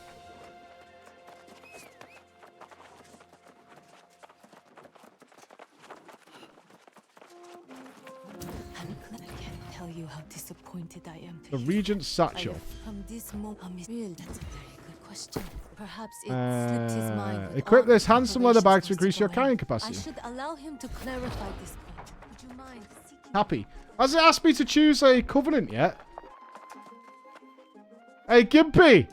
I can't tell you how disappointed I am. The Regent's Satchel. From this moment, real. That's a very good question. Perhaps it slipped his mind. Equip this handsome leather bag to increase your carrying capacity. I should allow him to clarify this point. Would you mind seeking... Happy. Has it asked me to choose a covenant yet? Hey, Gimpy!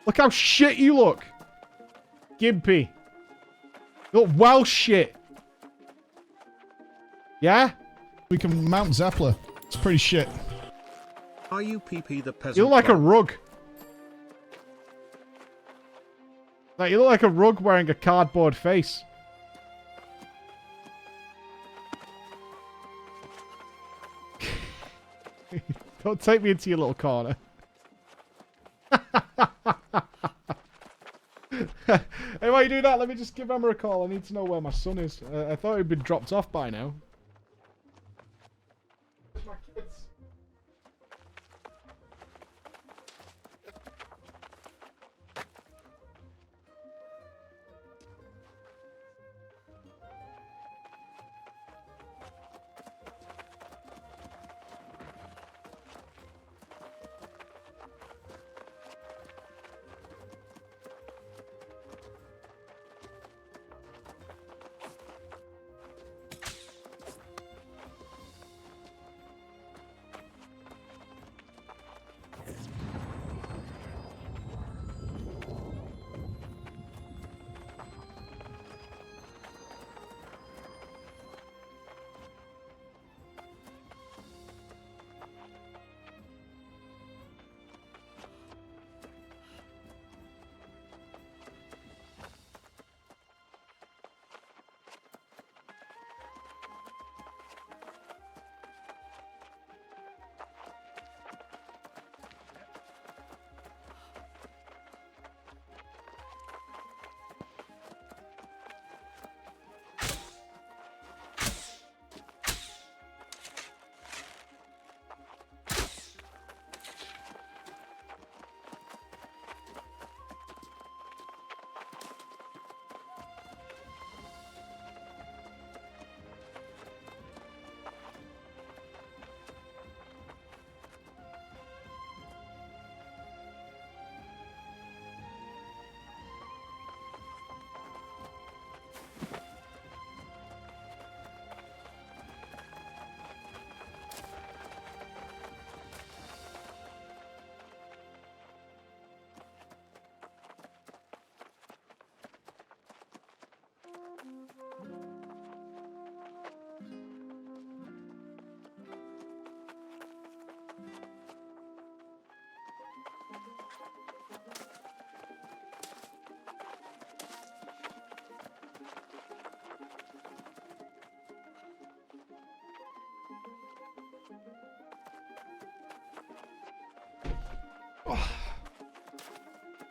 Look how shit you look. Gimpy. You look well shit. Yeah? We can mount Zeppler. It's pretty shit. Are you PP the peasant? You look like a rug. Like, you look like a rug wearing a cardboard face. Don't take me into your little corner. Hey, why you do that? Let me just give Emma a call. I need to know where my son is. I thought he'd been dropped off by now.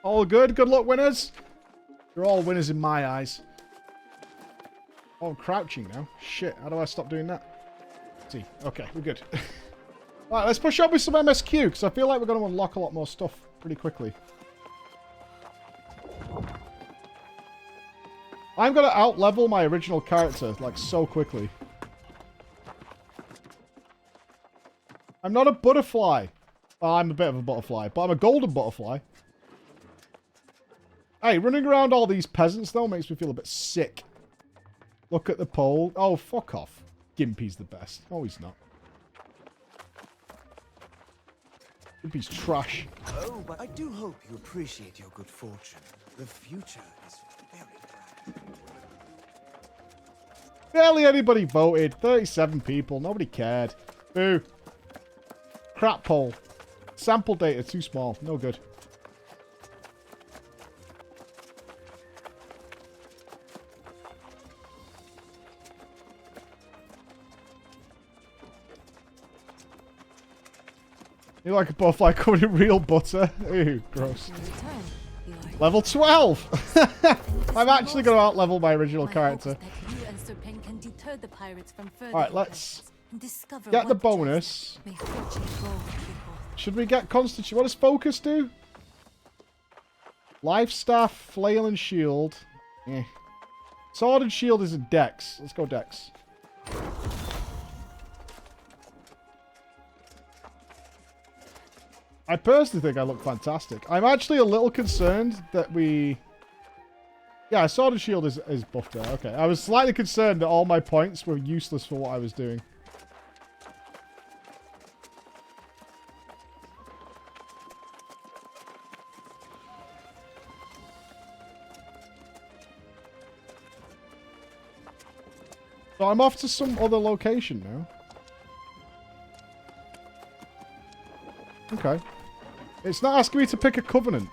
All good. Good luck, winners. You're all winners in my eyes. Oh, I'm crouching now. Shit, how do I stop doing that? See. Okay, we're good. Right, let's push up with some MSQ, because I feel like we're going to unlock a lot more stuff pretty quickly. I'm going to out-level my original character, like, so quickly. I'm not a butterfly. Well, I'm a bit of a butterfly, but I'm a golden butterfly. Hey, running around all these peasants, though, makes me feel a bit sick. Look at the pole. Oh, fuck off. Gimpy's the best. No, he's not. Gimpy's trash. Oh, but I do hope you appreciate your good fortune. The future is very bright. Barely anybody voted. 37 people. Nobody cared. Boo. Crap poll. Sample data too small. No good. You're like a butterfly covered in real butter. Ooh, gross. Level 12! I'm actually going to out-level my original character. Alright, let's get the bonus. Should we get Constitution? What does Focus do? Life Staff, Flail and Shield. Eh. Sword and Shield is a Dex. Let's go Dex. I personally think I look fantastic. I'm actually a little concerned that we... Yeah, Sword and Shield is buffed there. Okay, I was slightly concerned that all my points were useless for what I was doing. So I'm off to some other location now. Okay. It's not asking me to pick a covenant.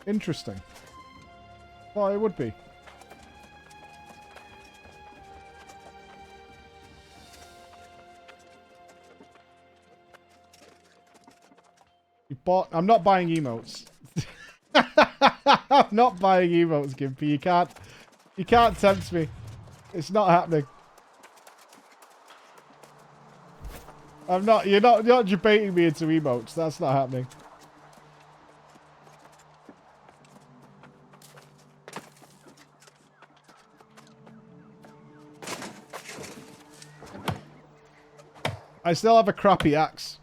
Interesting. Well, it would be. You bought... I'm not buying emotes. I'm not buying emotes, Gimpy. You can't tempt me. It's not happening. I'm not... You're not debating me into emotes. That's not happening. I still have a crappy axe.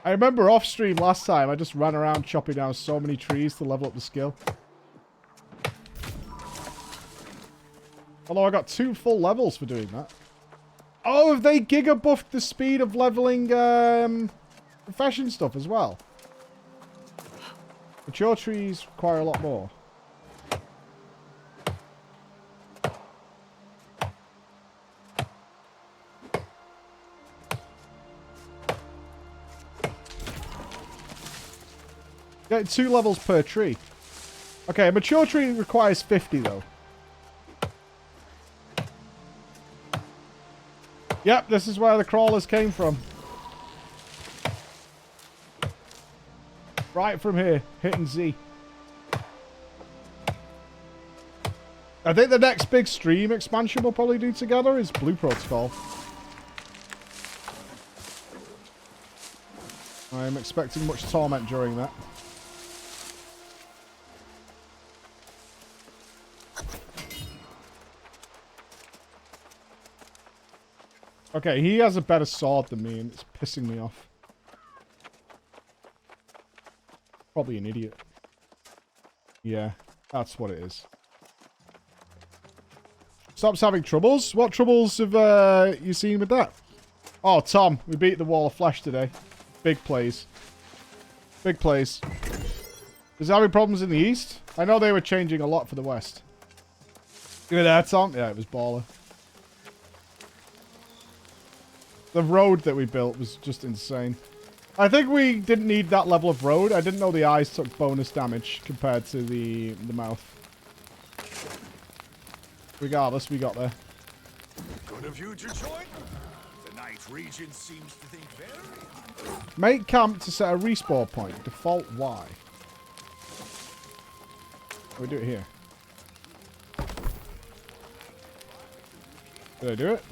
I remember off stream last time, I just ran around chopping down so many trees to level up the skill. Although I got 2 full levels for doing that. Oh, have they giga buffed the speed of leveling profession stuff as well? Mature trees require a lot more. Get 2 levels per tree. Okay, a mature tree requires 50 though. Yep, this is where the crawlers came from. Right from here, hitting Z. I think the next big stream expansion we'll probably do together is Blue Protocol. I'm expecting much torment during that. Okay, he has a better sword than me, and it's pissing me off. Probably an idiot. Yeah, that's what it is. Stops having troubles? What troubles have you seen with that? Oh, Tom, we beat the Wall of Flesh today. Big plays. Big plays. Is there having problems in the east? I know they were changing a lot for the west. Give me that, Tom. Yeah, it was baller. The road that we built was just insane. I think we didn't need that level of road. I didn't know the eyes took bonus damage compared to the mouth. Regardless, we got there. Good of you to join. night region seems to think very hard. Make camp to set a respawn point. Default Y. We do it here. Did I do it?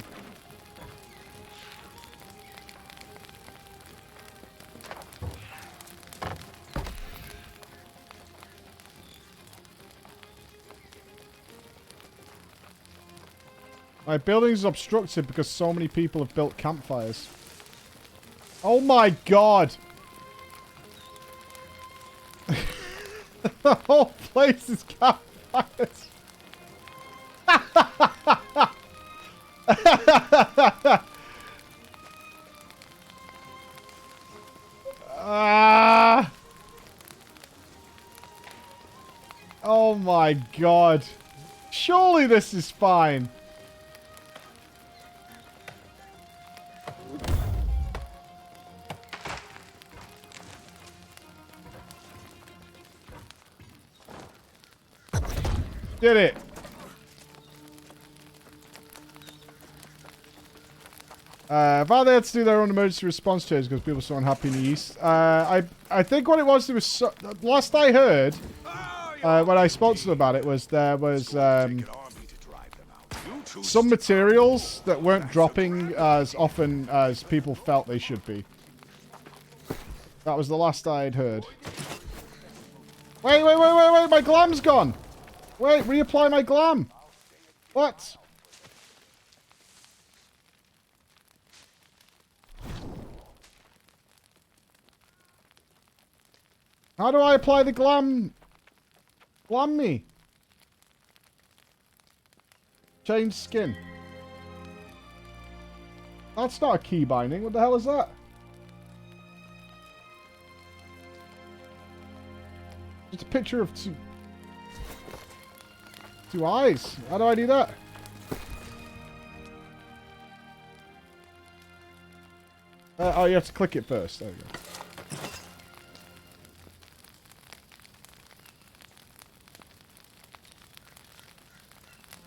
My building is obstructed because so many people have built campfires. Oh my god! The whole place is campfires. Oh my god. Surely this is fine. Did it. About they had to do their own emergency response tours because people were so unhappy in the East. I think what it was, there was last I heard, when I spoke to them about it, was there was some materials that weren't dropping as often as people felt they should be. That was the last I'd heard. Wait, my glam's gone! Wait, reapply my glam! What? How do I apply the glam? Glam me. Change skin. That's not a key binding. What the hell is that? It's a picture of two eyes. How do I do that? Oh, you have to click it first. There we go.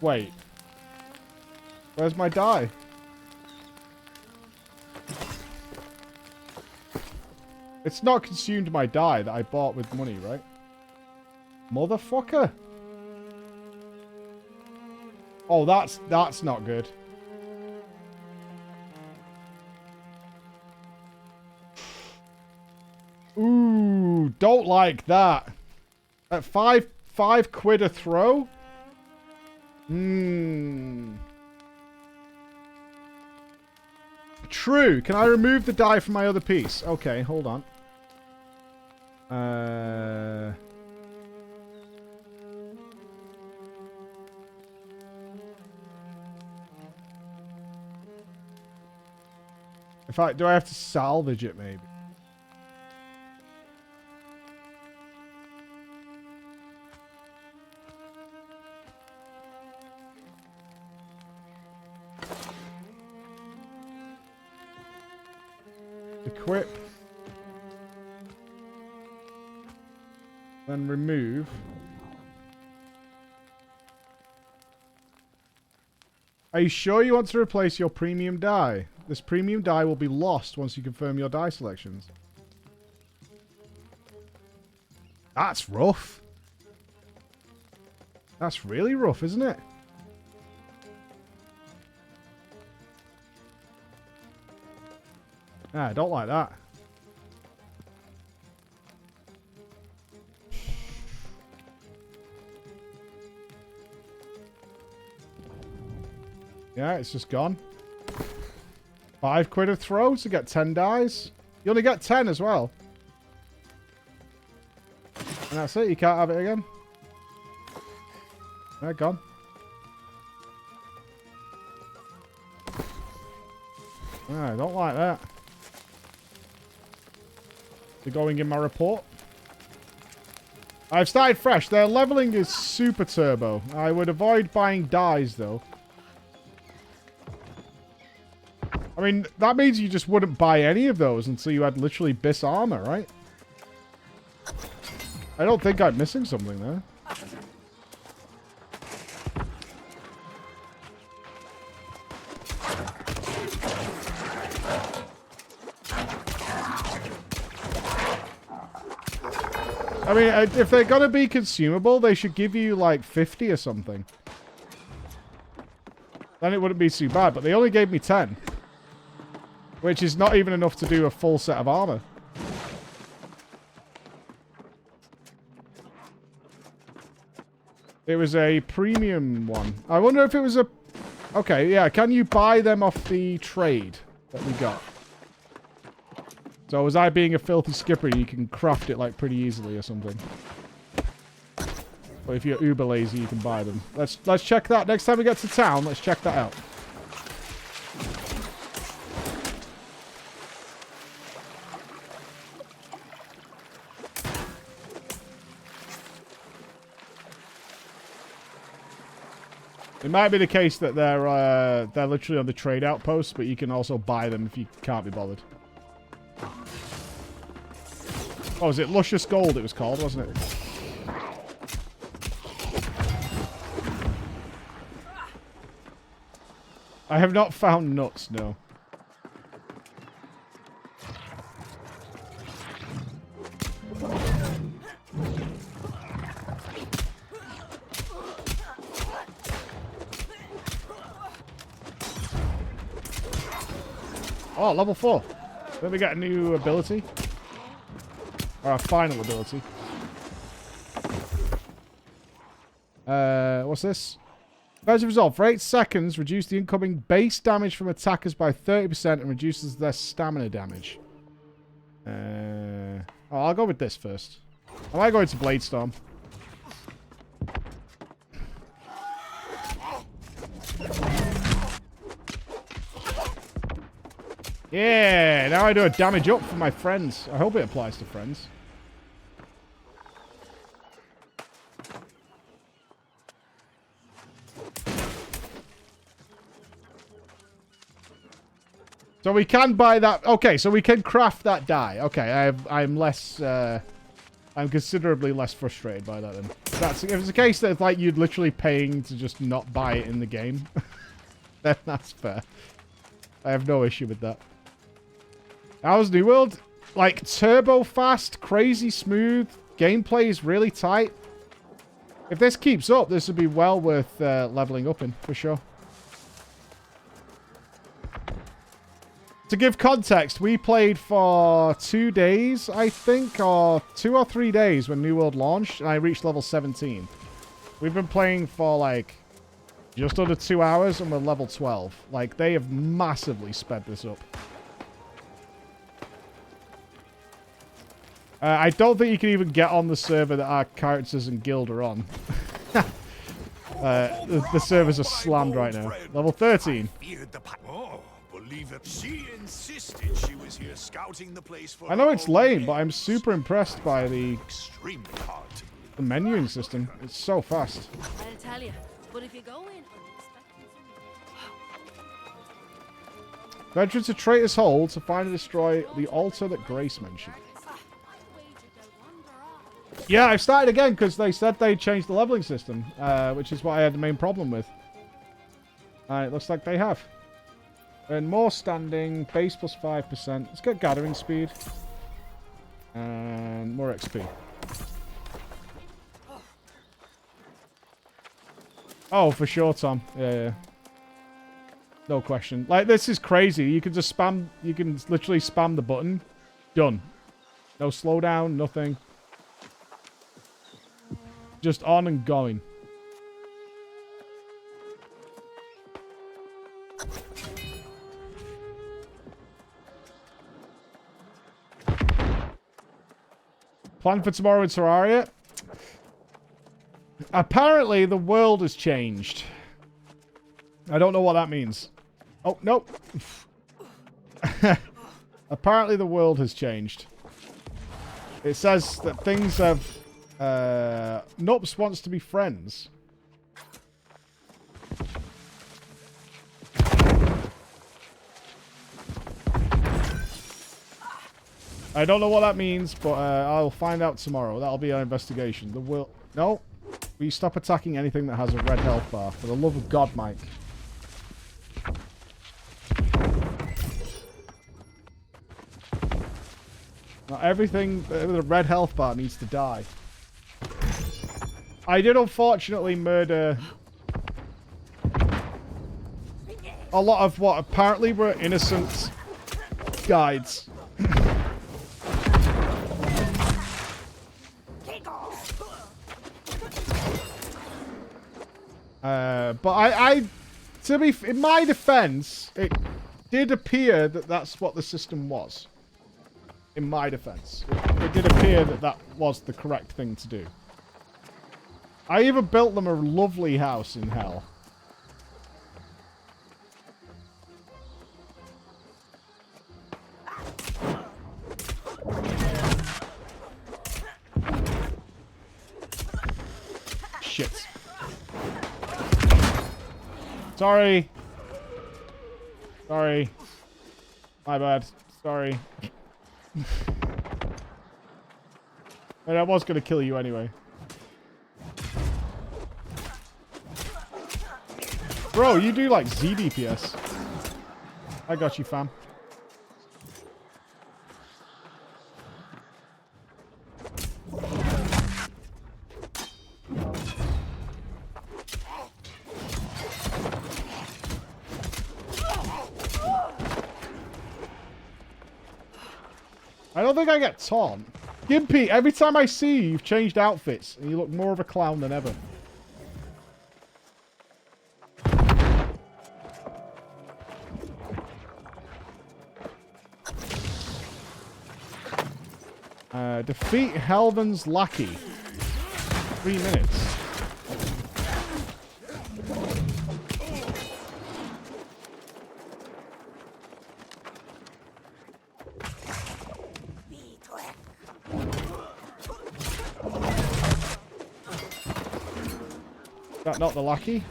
Wait. Where's my dye? It's not consumed my dye that I bought with money, right? Motherfucker. Oh, that's not good. Ooh, don't like that. At five quid a throw? True. Can I remove the dye from my other piece? Okay, hold on. Do I have to salvage it maybe? Equip. Then remove. Are you sure you want to replace your premium dye? This premium dye will be lost once you confirm your dye selections. That's rough. That's really rough, isn't it? Ah, I don't like that. Yeah, it's just gone. 5 quid a throw to get 10 dyes. You only get 10 as well. And that's it. You can't have it again. They're gone. Ah, I don't like that. They're going in my report. I've started fresh. Their leveling is super turbo. I would avoid buying dyes, though. I mean, that means you just wouldn't buy any of those until you had literally Biss armor, right? I don't think I'm missing something there. I mean, if they're gonna be consumable, they should give you like 50 or something. Then it wouldn't be too bad, but they only gave me 10. Which is not even enough to do a full set of armor. It was a premium one. I wonder if it was a... Okay, yeah, can you buy them off the trade that we got? So was I being a filthy skipper, you can craft it like pretty easily or something. But if you're uber lazy, you can buy them. Let's check that. Next time we get to town, let's check that out. It might be the case that they're literally on the trade outpost, but you can also buy them if you can't be bothered. Oh, was it Luscious Gold it was called, wasn't it? I have not found nuts, no. Oh, level 4. Then we get a new ability. Or a final ability. What's this? As a result, for 8 seconds, reduce the incoming base damage from attackers by 30% and reduces their stamina damage. Oh, I'll go with this first. I might go into Bladestorm. Yeah, now I do a damage up for my friends. I hope it applies to friends. So we can buy that. Okay, so we can craft that die. Okay, I'm less. I'm considerably less frustrated by that then. If it's a case that it's like you'd literally paying to just not buy it in the game, then that's fair. I have no issue with that. How's New World? Like, turbo fast, crazy smooth. Gameplay is really tight. If this keeps up, this would be well worth leveling up in, for sure. To give context, we played for 2 days, I think, or 2 or 3 days when New World launched, and I reached level 17. We've been playing for, like, just under 2 hours, and we're level 12. Like, they have massively sped this up. I don't think you can even get on the server that our characters and guild are on. The servers are slammed right now. Level 13. Oh, believe it. She insisted she was here scouting the place for I know it's lame, but I'm super impressed by the menuing system. It's so fast. I'll tell you, but if you go in Venture to Traitor's Hold to find and destroy the altar that Grace mentioned. Yeah, I've started again because they said they changed the leveling system, which is what I had the main problem with. It looks like they have. And more standing, base plus 5%. Let's get gathering speed. And more XP. Oh, for sure, Tom. Yeah. No question. Like, this is crazy. You can just spam, you can literally spam the button. Done. No slowdown, nothing. Just on and going. Plan for tomorrow in Terraria? Apparently, the world has changed. I don't know what that means. Oh, no. Apparently, the world has changed. It says that things have... Nupss wants to be friends. I don't know what that means, but I'll find out tomorrow. That'll be our investigation. The will... No. Will you stop attacking anything that has a red health bar? For the love of God, Mike. Not everything with a red health bar needs to die. I did unfortunately murder a lot of what apparently were innocent guides. But I to be in my defense, it did appear that that's what the system was. In my defense, it did appear that that was the correct thing to do. I even built them a lovely house in hell. Shit. Sorry. Sorry. My bad. Sorry. But I was going to kill you anyway. Bro, you do like Z DPS. I got you, fam. I don't think I get taunt. Gimpy, every time I see you, you've changed outfits and you look more of a clown than ever. Defeat Helven's lackey. 3 minutes. Is that not the lackey?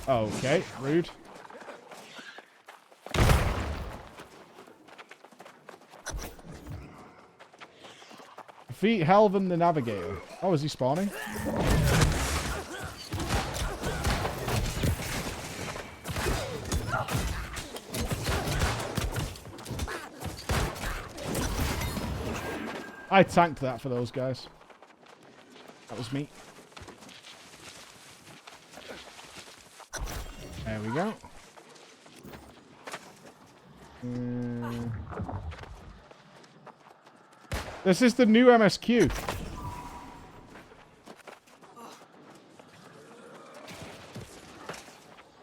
Okay, rude. Defeat Helven the Navigator. Oh, is he spawning? I tanked that for those guys. That was me. There we go. This is the new MSQ.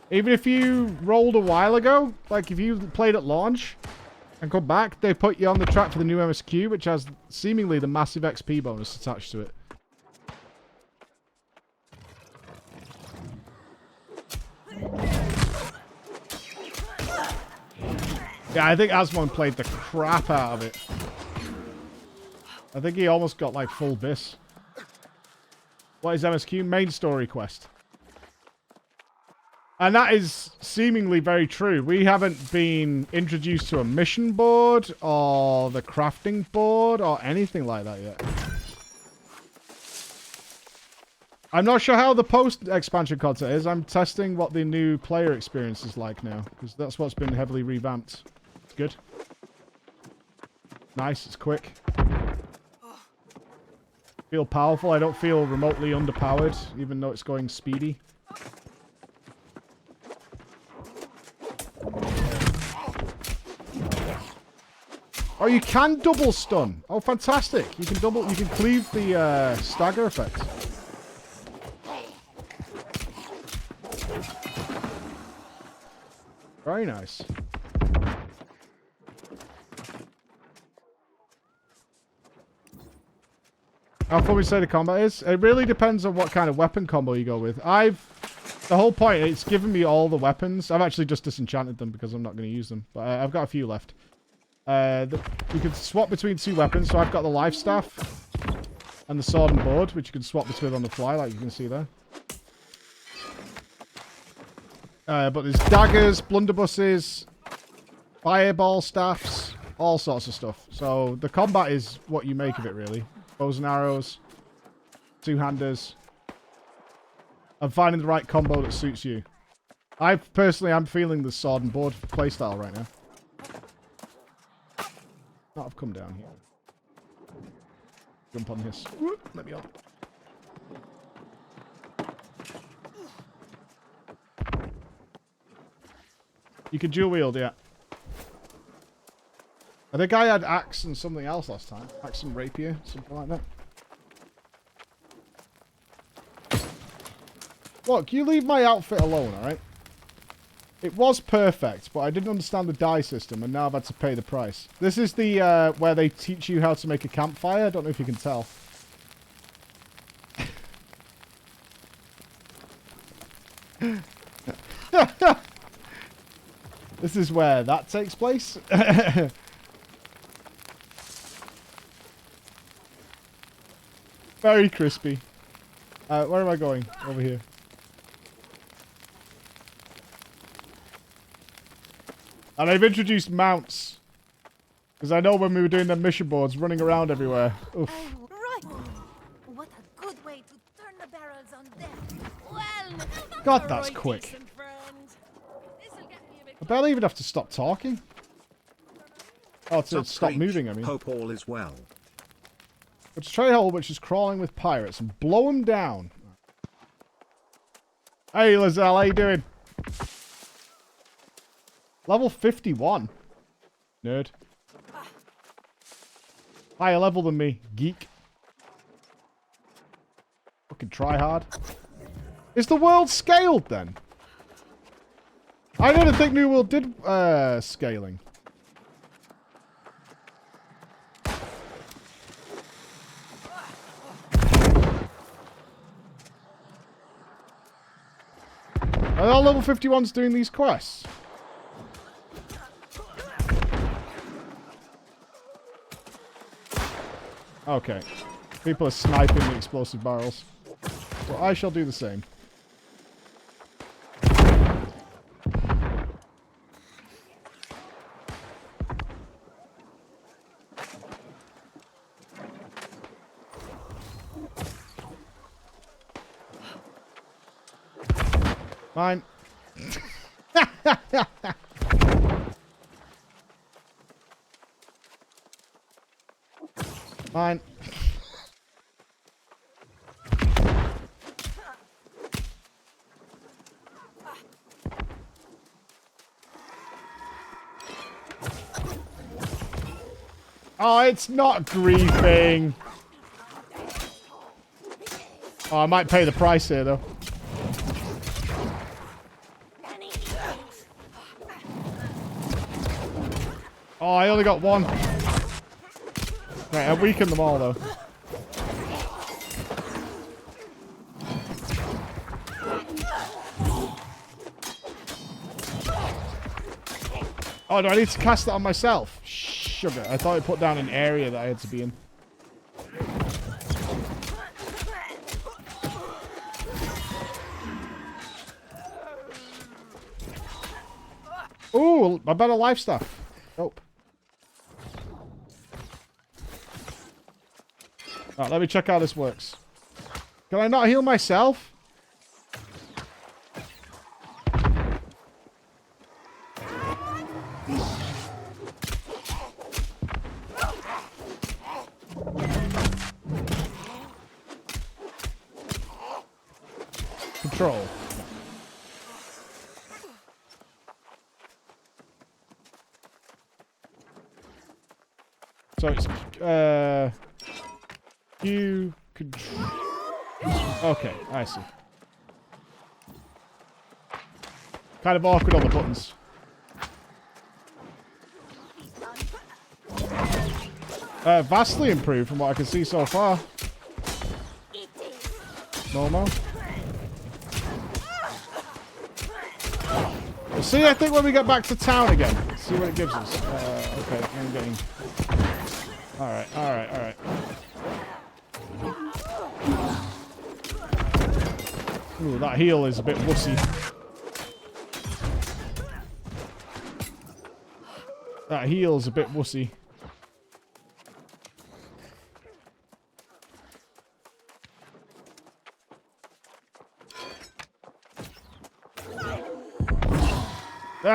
Even if you rolled a while ago, like if you played at launch and come back, they put you on the track for the new MSQ, which has seemingly the massive XP bonus attached to it. Yeah, I think Asmon played the crap out of it. I think he almost got like full bis. What is MSQ? Main story quest. And that is seemingly very true. We haven't been introduced to a mission board or the crafting board or anything like that yet. I'm not sure how the post-expansion content is. I'm testing what the new player experience is like now, because that's what's been heavily revamped. It's good. Nice, it's quick. Feel powerful. I don't feel remotely underpowered, even though it's going speedy. Oh, you can double stun. Oh, fantastic. You can cleave the stagger effect. Very nice. How far we say the combat is? It really depends on what kind of weapon combo you go with. The whole point, it's given me all the weapons. I've actually just disenchanted them because I'm not going to use them. But I've got a few left. You can swap between 2 weapons. So I've got the life staff and the sword and board, which you can swap between on the fly, like you can see there. But there's daggers, blunderbusses, fireball staffs, all sorts of stuff. So the combat is what you make of it, really. Bows and arrows, 2-handers, and finding the right combo that suits you. I personally am feeling the sword and board playstyle right now. Oh, I've come down here. Jump on this. Whoop, let me on. You can dual wield, yeah. I think I had axe and something else last time. Axe and rapier, something like that. Look, you leave my outfit alone, alright? It was perfect, but I didn't understand the die system, and now I've had to pay the price. This is the, where they teach you how to make a campfire. I don't know if you can tell. This is where that takes place. Very crispy. Where am I going? Over here. And I've introduced mounts. Because I know when we were doing the mission boards, running around everywhere. Oof. Right. What a good way to turn the barrels on them. Well, God, that's quick. I barely even have to stop talking. Oh, to stop moving, I mean. Hope all is well. It's a trade hole which is crawling with pirates and blow them down. Hey, Lizelle, how you doing? Level 51. Nerd. Higher level than me, geek. Fucking try hard. Is the world scaled then? I didn't think New World did scaling. Are all level 51s doing these quests? Okay. People are sniping the explosive barrels. Well, I shall do the same. Fine. Fine. Oh, it's not griefing. Oh, I might pay the price here, though. Oh, I only got one. Right, I weakened them all, though. Oh, do I need to cast that on myself? Sugar. I thought I put down an area that I had to be in. Ooh, a better life stuff. Nope. Alright, let me check how this works. Can I not heal myself? Control. So it's, you control. Okay, I see. Kind of awkward on the buttons. Vastly improved from what I can see so far. Momo. We'll see, I think, when we get back to town again. Let's see what it gives us. Okay, I'm getting... Alright, alright, alright. Ooh, that heal is a bit wussy. That heal's a bit wussy.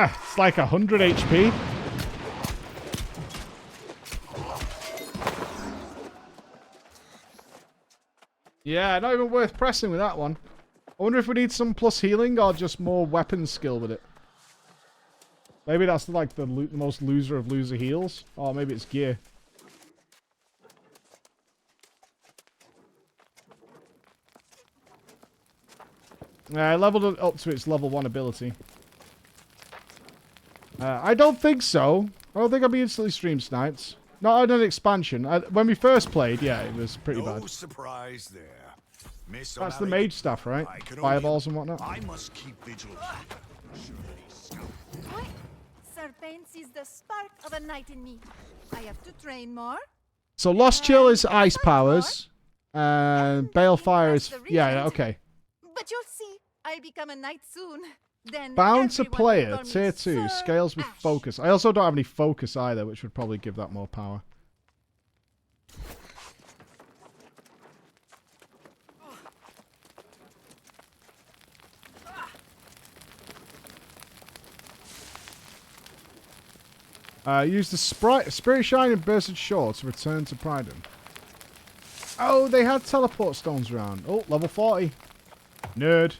It's like 100 HP. Yeah, not even worth pressing with that one. I wonder if we need some plus healing or just more weapon skill with it. Maybe that's like the most loser of loser heals. Or maybe it's gear. I leveled it up to its level 1 ability. I don't think so. I don't think I'll be instantly stream sniped. Not on an expansion. When we first played, yeah, it was pretty bad. No surprise there. Miss That's the O'Malley, mage stuff, right? I can Fireballs only- and whatnot. I must keep vigil. Sir Pain sees the spark of a knight in me. I have to train more. So Lost Chill is ice powers. And Balefire is... Yeah, okay. But you'll see, I become a knight soon. Then Bound to everyone will player, call me tier 2, Sir scales with Ash. focus. I also don't have any focus either, which would probably give that more power. Use the Spirit Shine and Bursted Shore to return to Pryden. Oh, they had teleport stones around. Oh, level 40. Nerd.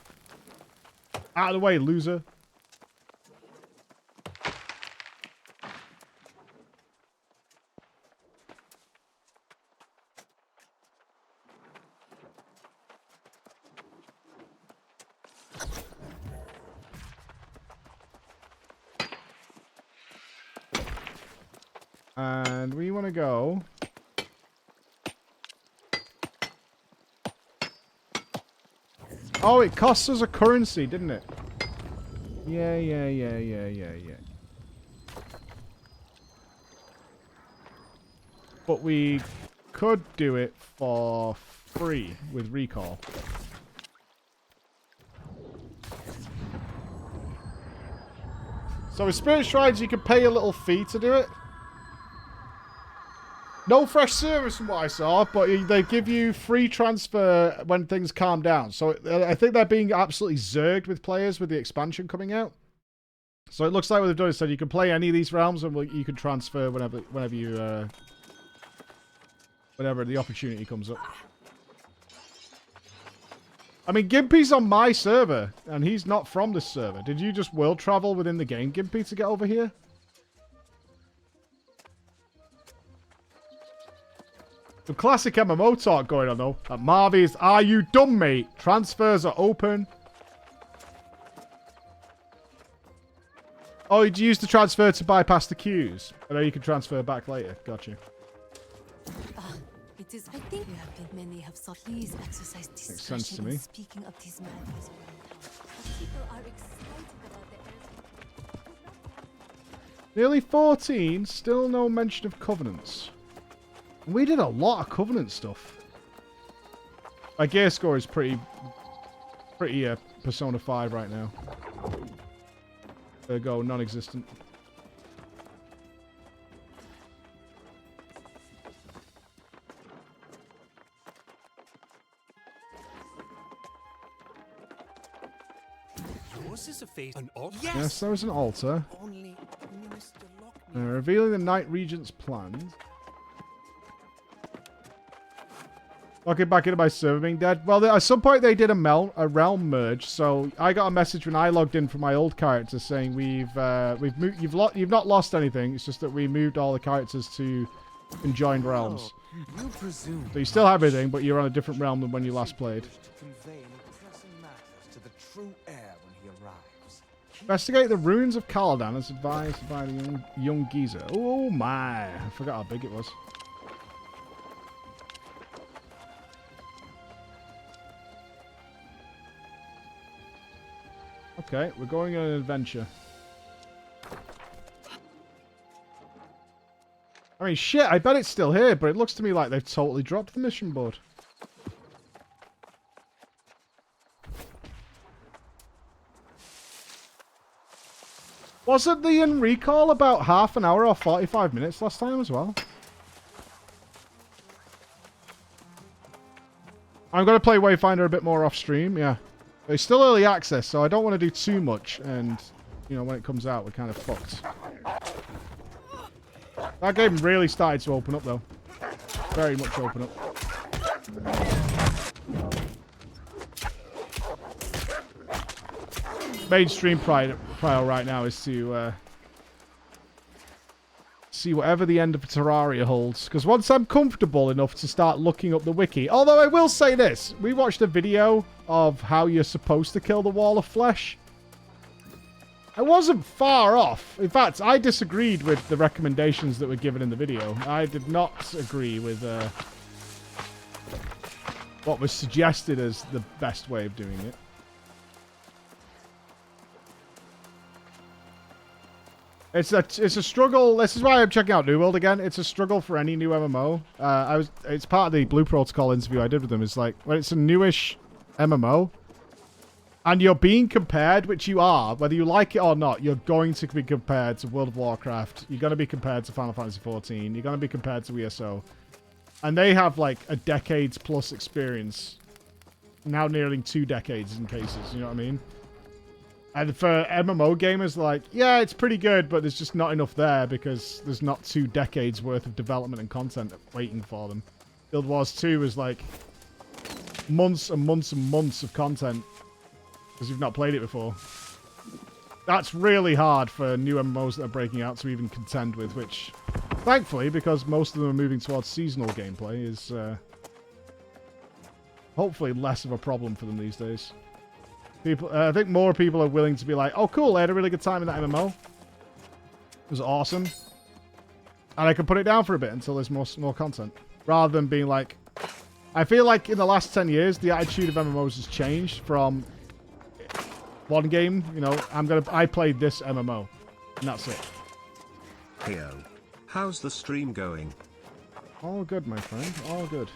Out of the way, loser. And we want to go... Oh, it costs us a currency, didn't it? Yeah. But we could do it for free with recall. So with Spirit Shrines, you can pay a little fee to do it. No fresh service from what I saw, but they give you free transfer when things calm down. So I think they're being absolutely zerged with players with the expansion coming out. So it looks like what they've done is said you can play any of these realms and you can transfer whenever the opportunity comes up. I mean, Gimpy's on my server, and he's not from this server. Did you just world travel within the game, Gimpy, to get over here? The classic MMO talk going on, though. At Marvy's, are you dumb, mate? Transfers are open. Oh, you use the transfer to bypass the queues. And then you can transfer back later. Gotcha. It is, I think many have sought. Please exercise Makes sense to discretion me. in speaking of these matters around town. But people are excited about the Nearly 14. Still no mention of covenants. We did a lot of covenant stuff. My gear score is pretty Persona 5 right now. There we go, non-existent. Yours is a face. An altar? Yes, there was an altar. Only Mr. Lockney. Revealing the Night Regent's plans. Locking back into my server being dead. Well, at some point they did a realm merge, so I got a message when I logged in from my old character saying we've moved. You've not lost anything. It's just that we moved all the characters to conjoined realms. You presume So you still have everything, but you're on a different realm than when you last played. to convey any pressing matters to the true heir when he arrives. Investigate the ruins of Caladan as advised by the young geezer. Oh my! I forgot how big it was. Okay, we're going on an adventure. I mean, shit, I bet it's still here, but it looks to me like they've totally dropped the mission board. Wasn't the in recall about half an hour or 45 minutes last time as well? I'm going to play Wayfinder a bit more off stream, yeah. It's still early access, so I don't want to do too much, and you know, when it comes out, we're kind of fucked. That game really started to open up, though. Very much open up. Mainstream trial right now is to see whatever the end of Terraria holds. Because once I'm comfortable enough to start looking up the wiki... Although I will say this. We watched a video of how you're supposed to kill the wall of flesh. I wasn't far off. In fact, I disagreed with the recommendations that were given in the video. I did not agree with what was suggested as the best way of doing it. It's a struggle. This is why I'm checking out New World again. It's a struggle for any new MMO. It's part of the Blue Protocol interview I did with them. It's like, when it's a newish MMO, and you're being compared, which you are, whether you like it or not, you're going to be compared to World of Warcraft. You're going to be compared to Final Fantasy XIV. You're going to be compared to ESO. And they have like a decades plus experience. Now nearing 2 decades in cases, you know what I mean? And for MMO gamers, like, yeah, it's pretty good, but there's just not enough there because there's not 2 decades worth of development and content waiting for them. Guild Wars 2 is like months and months and months of content because you've not played it before. That's really hard for new MMOs that are breaking out to even contend with, which, thankfully, because most of them are moving towards seasonal gameplay, is hopefully less of a problem for them these days. People, I think more people are willing to be like, oh cool, I had a really good time in that MMO. It was awesome. And I can put it down for a bit until there's more content. Rather than being like... I feel like in the last 10 years, the attitude of MMOs has changed from one game, you know, I played this MMO. And that's it. Heyo. How's the stream going? All good, my friend. All good.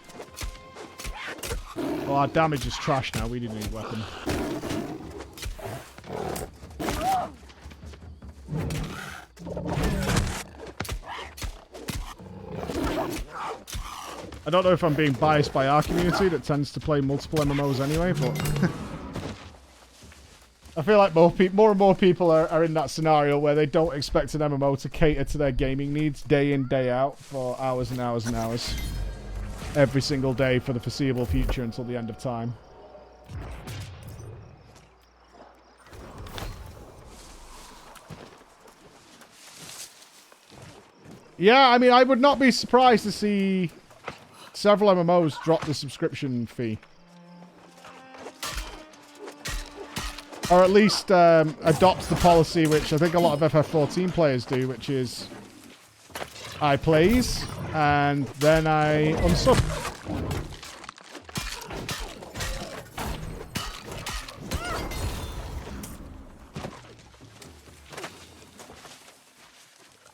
Well, our damage is trash now. We didn't need a weapon. I don't know if I'm being biased by our community that tends to play multiple MMOs anyway, but I feel like more and more people are in that scenario where they don't expect an MMO to cater to their gaming needs day in, day out for hours and hours and hours. Every single day for the foreseeable future until the end of time. Yeah, I mean, I would not be surprised to see several MMOs drop the subscription fee. Or at least adopt the policy, which I think a lot of FF14 players do, which is I plays, and then I unsub.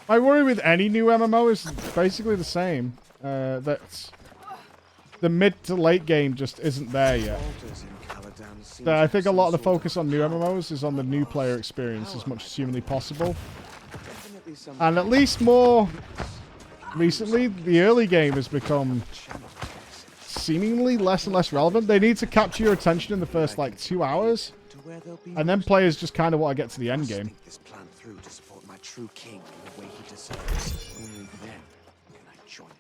My worry with any new MMO is basically the same. That the mid to late game just isn't there yet. So I think a lot of the focus on new MMOs is on the new player experience as much as humanly possible. And at least more recently, the early game has become seemingly less and less relevant. They need to capture your attention in the first, like, 2 hours. And then players just kind of want to get to the end game. This plan through to support my true king in the way he deserves. Only then can I join him.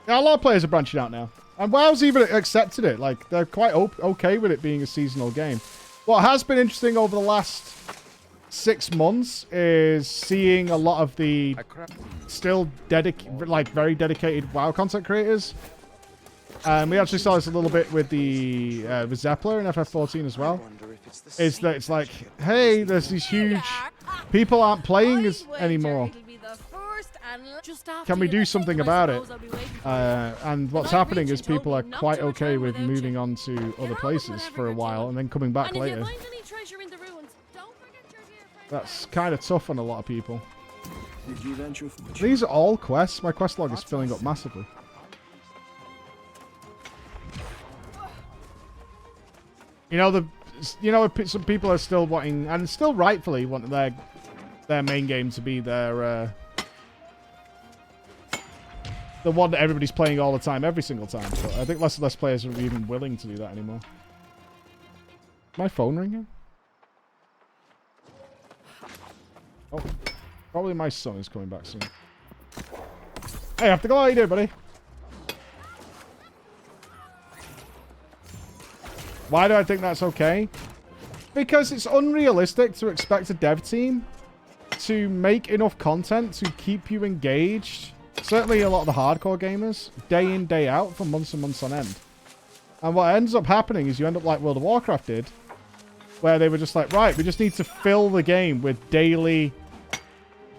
Yeah, a lot of players are branching out now. And WoW's even accepted it. Like, they're quite okay with it being a seasonal game. What has been interesting over the last 6 months is seeing a lot of the still very dedicated WoW content creators. We actually saw this a little bit with the Methuzahla in FF14 as well. Is that it's like, hey, there's these huge... People aren't playing as anymore. Can we do something about it? And what's happening is people are quite okay with moving on to other places for a while and then coming back later. That's kind of tough on a lot of people. These are all quests. My quest log is filling up massively. You know, some people are still wanting, and still rightfully want their main game to be their the one that everybody's playing all the time, every single time. But I think less and less players are even willing to do that anymore. My phone ringing? Oh, probably my son is coming back soon. Hey, I have to go. How you doing, buddy? Why do I think that's okay? Because it's unrealistic to expect a dev team to make enough content to keep you engaged. Certainly a lot of the hardcore gamers, day in, day out, for months and months on end. And what ends up happening is you end up like World of Warcraft did, where they were just like, right, we just need to fill the game with daily,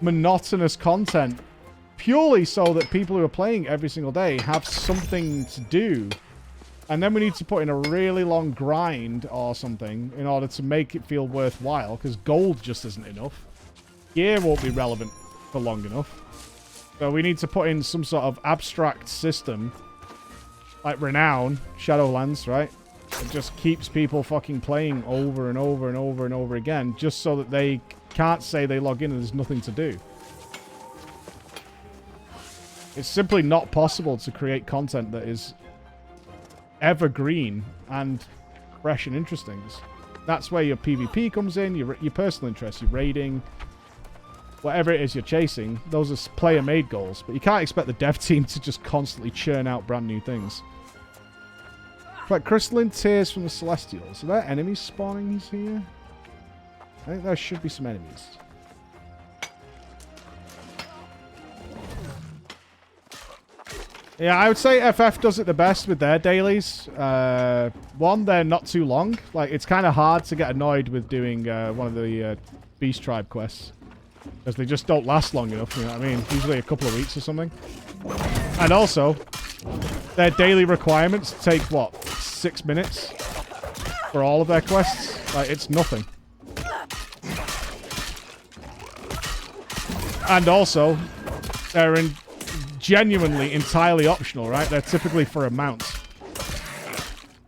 monotonous content, purely so that people who are playing every single day have something to do. And then we need to put in a really long grind or something in order to make it feel worthwhile, because gold just isn't enough. Gear won't be relevant for long enough. So we need to put in some sort of abstract system, like Renown, Shadowlands, right? It just keeps people fucking playing over and over and over and over again, just so that they can't say they log in and there's nothing to do. It's simply not possible to create content that is evergreen and fresh and interesting. That's where your PvP comes in, your personal interests, your raiding, whatever it is you're chasing. Those are player-made goals, but you can't expect the dev team to just constantly churn out brand new things. Like crystalline tears from the Celestials. Are there enemies spawning here? I think there should be some enemies. Yeah, I would say FF does it the best with their dailies. One, they're not too long. Like, it's kind of hard to get annoyed with doing one of the Beast Tribe quests, because they just don't last long enough, you know what I mean? Usually a couple of weeks or something. And also, their daily requirements take, what, 6 minutes for all of their quests? Like, it's nothing. And also, they're genuinely entirely optional, right? They're typically for a mount.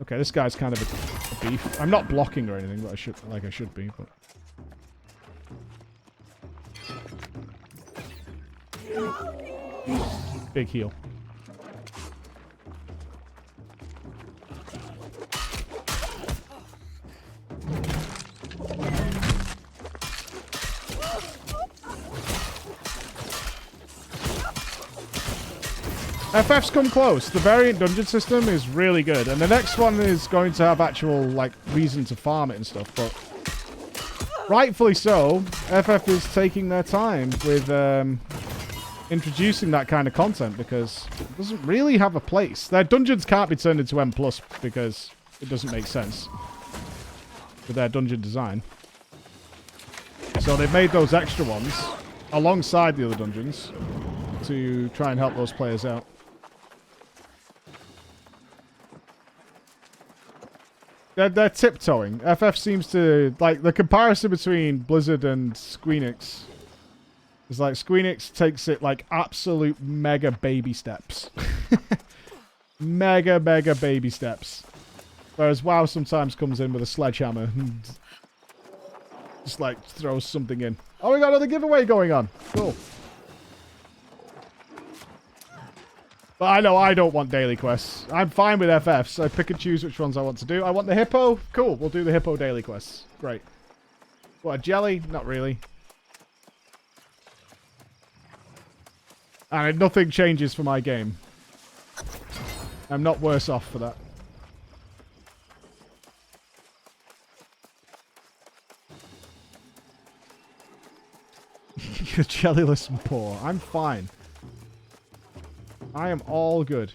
Okay, this guy's kind of a beef. I'm not blocking or anything, but I should be, but... Big heal. FF's come close. The variant dungeon system is really good, and the next one is going to have actual, like, reason to farm it and stuff, but rightfully so, FF is taking their time with introducing that kind of content, because it doesn't really have a place. Their dungeons can't be turned into M+, because it doesn't make sense with their dungeon design. So they've made those extra ones alongside the other dungeons to try and help those players out. They're tiptoeing. FF seems to... Like, the comparison between Blizzard and Squeenix is like Squeenix takes it like absolute mega baby steps. Mega baby steps. Whereas WoW sometimes comes in with a sledgehammer and just like throws something in. Oh, we got another giveaway going on. Cool. But I know I don't want daily quests. I'm fine with FFs. I pick and choose which ones I want to do. I want the hippo. Cool. We'll do the hippo daily quests. Great. What, a jelly? Not really. And nothing changes for my game. I'm not worse off for that. You're jellyless and poor. I'm fine. I am all good.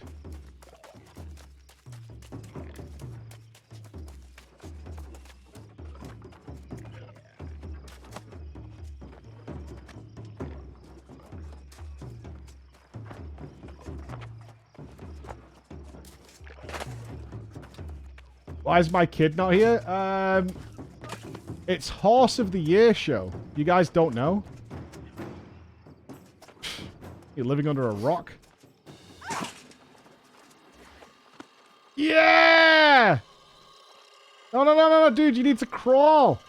Why is my kid not here? It's Horse of the Year show. You guys don't know? You're living under a rock? Yeah! No, dude, you need to crawl.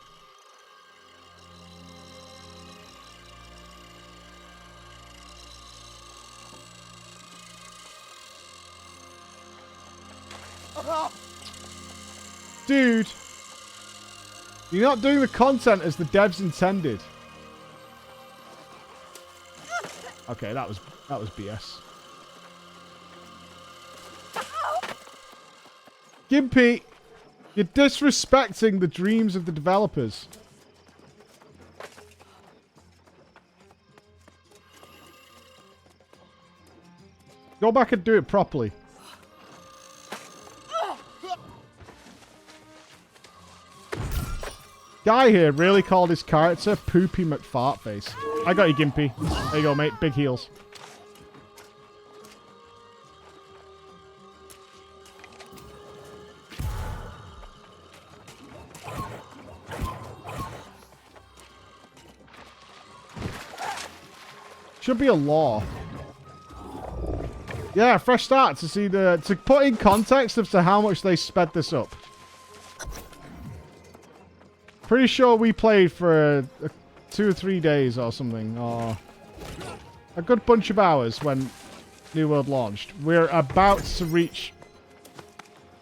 Dude. You're not doing the content as the devs intended. Okay, that was BS. Gimpy, you're disrespecting the dreams of the developers. Go back and do it properly. Guy here really called his character Poopy McFartface. I got you, Gimpy. There you go, mate. Big heels. Should be a law. Yeah, fresh start to see to put in context as to how much they sped this up. Pretty sure we played for 2 or 3 days or something, or a good bunch of hours when New World launched. We're about to reach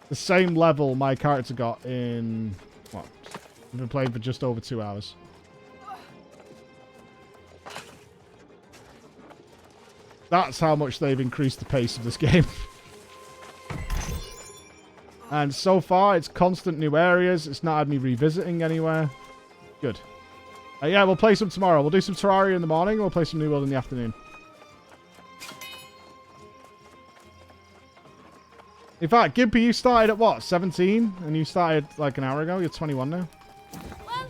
the same level my character got in, what, we've been playing for just over 2 hours. That's how much they've increased the pace of this game. And so far, it's constant new areas. It's not had me revisiting anywhere. Good. Yeah, we'll play some tomorrow. We'll do some Terraria in the morning, and we'll play some New World in the afternoon. In fact, Gimpy, you started at what, 17? And you started like an hour ago? You're 21 now? I'll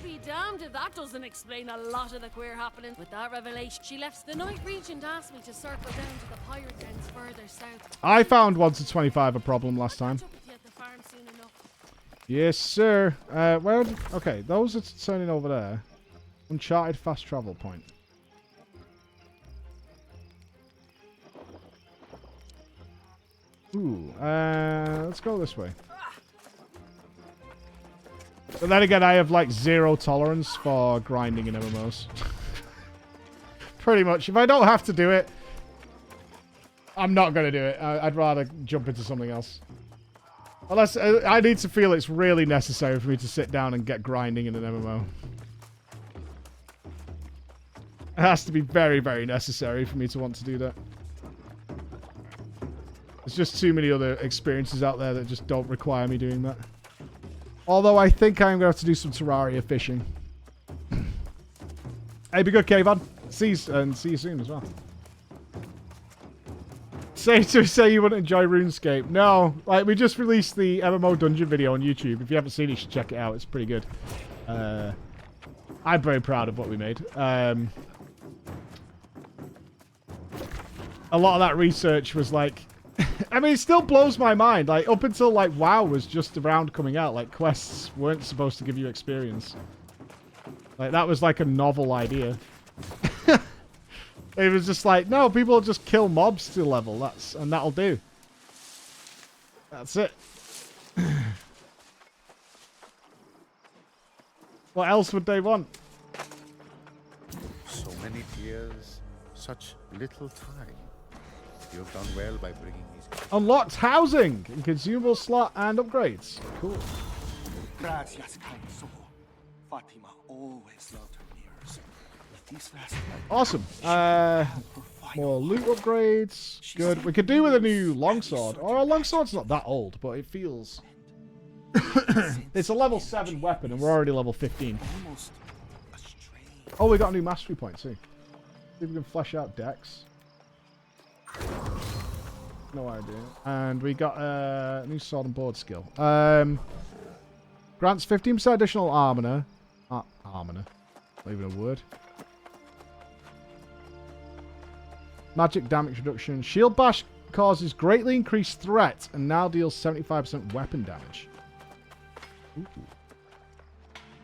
be damned if that doesn't explain a lot of the queer happenings. With that revelation, she left the night region to ask me to circle down to the pirate dens further south. I found 1 to 25 a problem last time. Yes, sir. Okay, those are turning over there. Uncharted fast travel point. Ooh, let's go this way. But then again, I have like 0 tolerance for grinding in MMOs. Pretty much. If I don't have to do it, I'm not going to do it. I'd rather jump into something else. Unless I need to feel it's really necessary for me to sit down and get grinding in an MMO. It has to be very, very necessary for me to want to do that. There's just too many other experiences out there that just don't require me doing that. Although I think I'm going to have to do some Terraria fishing. Hey, be good, Kayvon. See you soon as well. Say you wouldn't enjoy RuneScape. No, like we just released the MMO dungeon video on YouTube. If you haven't seen it, you should check it out. It's pretty good. I'm very proud of what we made. A lot of that research was like, I mean, it still blows my mind. Like up until like WoW was just around coming out, like quests weren't supposed to give you experience. Like that was like a novel idea. It was just like, no, people just kill mobs to level. And that'll do. That's it. What else would they want? So many tears, such little time. You have done well by bringing these. Unlocked housing and consumable slot and upgrades. Cool. Gracias, kind soul. Fatima always loved her mirrors. With these last Awesome. More loot upgrades. Good. We could do with a new longsword. Or a longsword's not that old, but it feels... It's a level 7 weapon, and we're already level 15. Oh, we got a new mastery point, too. See if we can flesh out Dex. No idea. And we got a new sword and board skill. Grants 15% additional armor. Armor. Not even a word. Magic damage reduction. Shield bash causes greatly increased threat and now deals 75% weapon damage.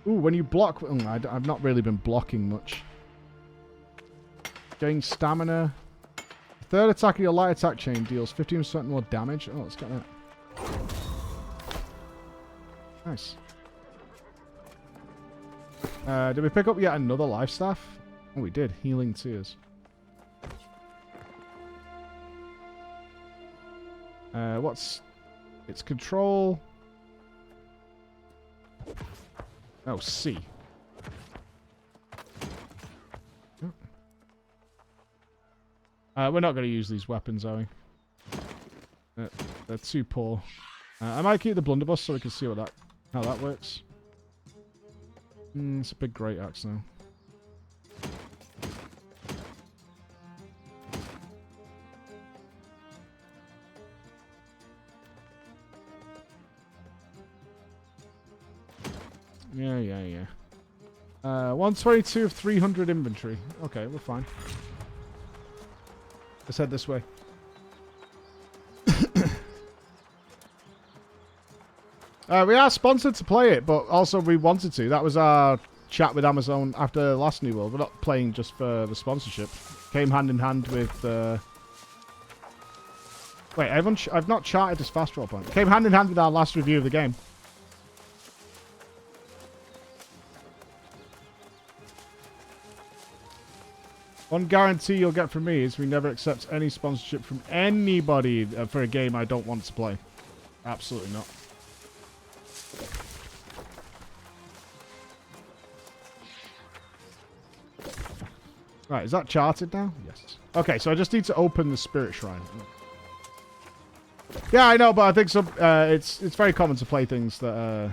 Ooh, when you block... I've not really been blocking much. Gain stamina. Third attack of your light attack chain deals 15% more damage. Oh, let's get that. Nice. Did we pick up yet another life staff? Oh, we did. Healing Tears. What's It's control. Oh, C. We're not going to use these weapons, are we? They're too poor. I might keep the blunderbuss so we can see how that works. It's a big great axe now. Yeah. 122 of 300 inventory. Okay, we're fine. Let's head this way. We are sponsored to play it, but also we wanted to. That was our chat with Amazon after last New World. We're not playing just for the sponsorship. Came hand in hand with... Wait, I've not charted this fast roll point. Came hand in hand with our last review of the game. One guarantee you'll get from me is we never accept any sponsorship from anybody for a game I don't want to play. Absolutely not. Right, is that charted now? Yes. Okay, so I just need to open the Spirit Shrine. Yeah, I know, but I think it's very common to play things that...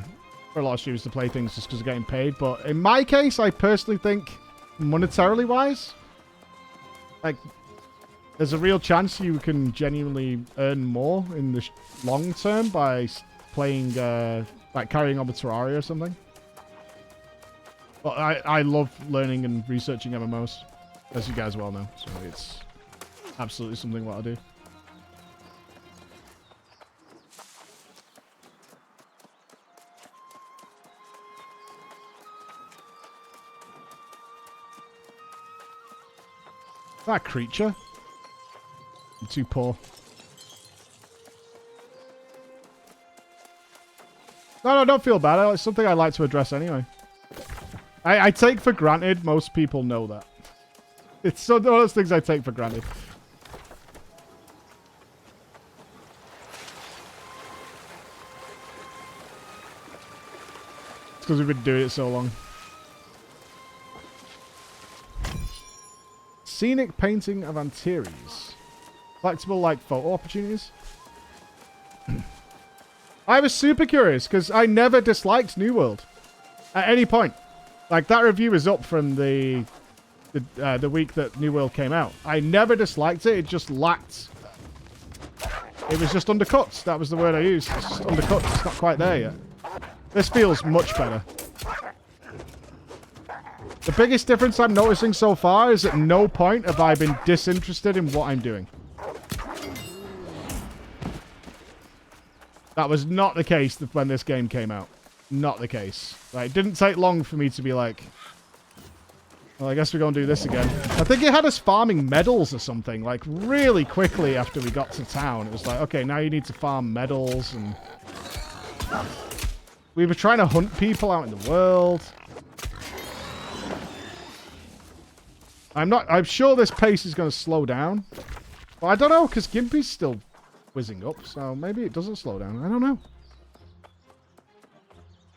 for a lot of students to play things just because they're getting paid. But in my case, I personally think, monetarily wise... Like, there's a real chance you can genuinely earn more in the long term by playing, like carrying on with Terraria or something. But I love learning and researching MMOs, as you guys well know. So it's absolutely something what I do. That creature? I'm too poor. No, don't feel bad. It's something I like to address anyway. I take for granted most people know that. It's one of those things I take for granted. It's because we've been doing it so long. Scenic painting of Antares. Flexible, like, photo opportunities. I was super curious, because I never disliked New World. At any point. Like, that review is up from the week that New World came out. I never disliked it, it just lacked... It was just undercooked. That was the word I used. It's just undercooked, it's not quite there yet. This feels much better. The biggest difference I'm noticing so far is at no point have I been disinterested in what I'm doing. That was not the case when this game came out. Not the case. Like, it didn't take long for me to be like, well, I guess we're going to do this again. I think it had us farming medals or something, like, really quickly after we got to town. It was like, okay, now you need to farm medals, and... We were trying to hunt people out in the world. I'm sure this pace is going to slow down. But I don't know, because Gimpy's still whizzing up, so maybe it doesn't slow down. I don't know.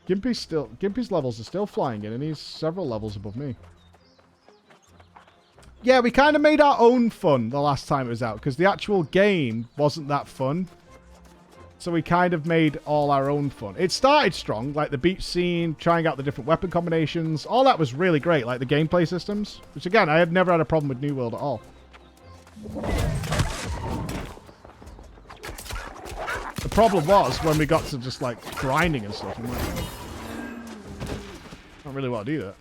Gimpy's levels are still flying in, and he's several levels above me. Yeah, we kind of made our own fun the last time it was out, because the actual game wasn't that fun. So we kind of made all our own fun. It started strong, like the beach scene, trying out the different weapon combinations. All that was really great, like the gameplay systems. Which, again, I have never had a problem with New World at all. The problem was when we got to just, like, grinding and stuff. I'm like, I don't really want to do that.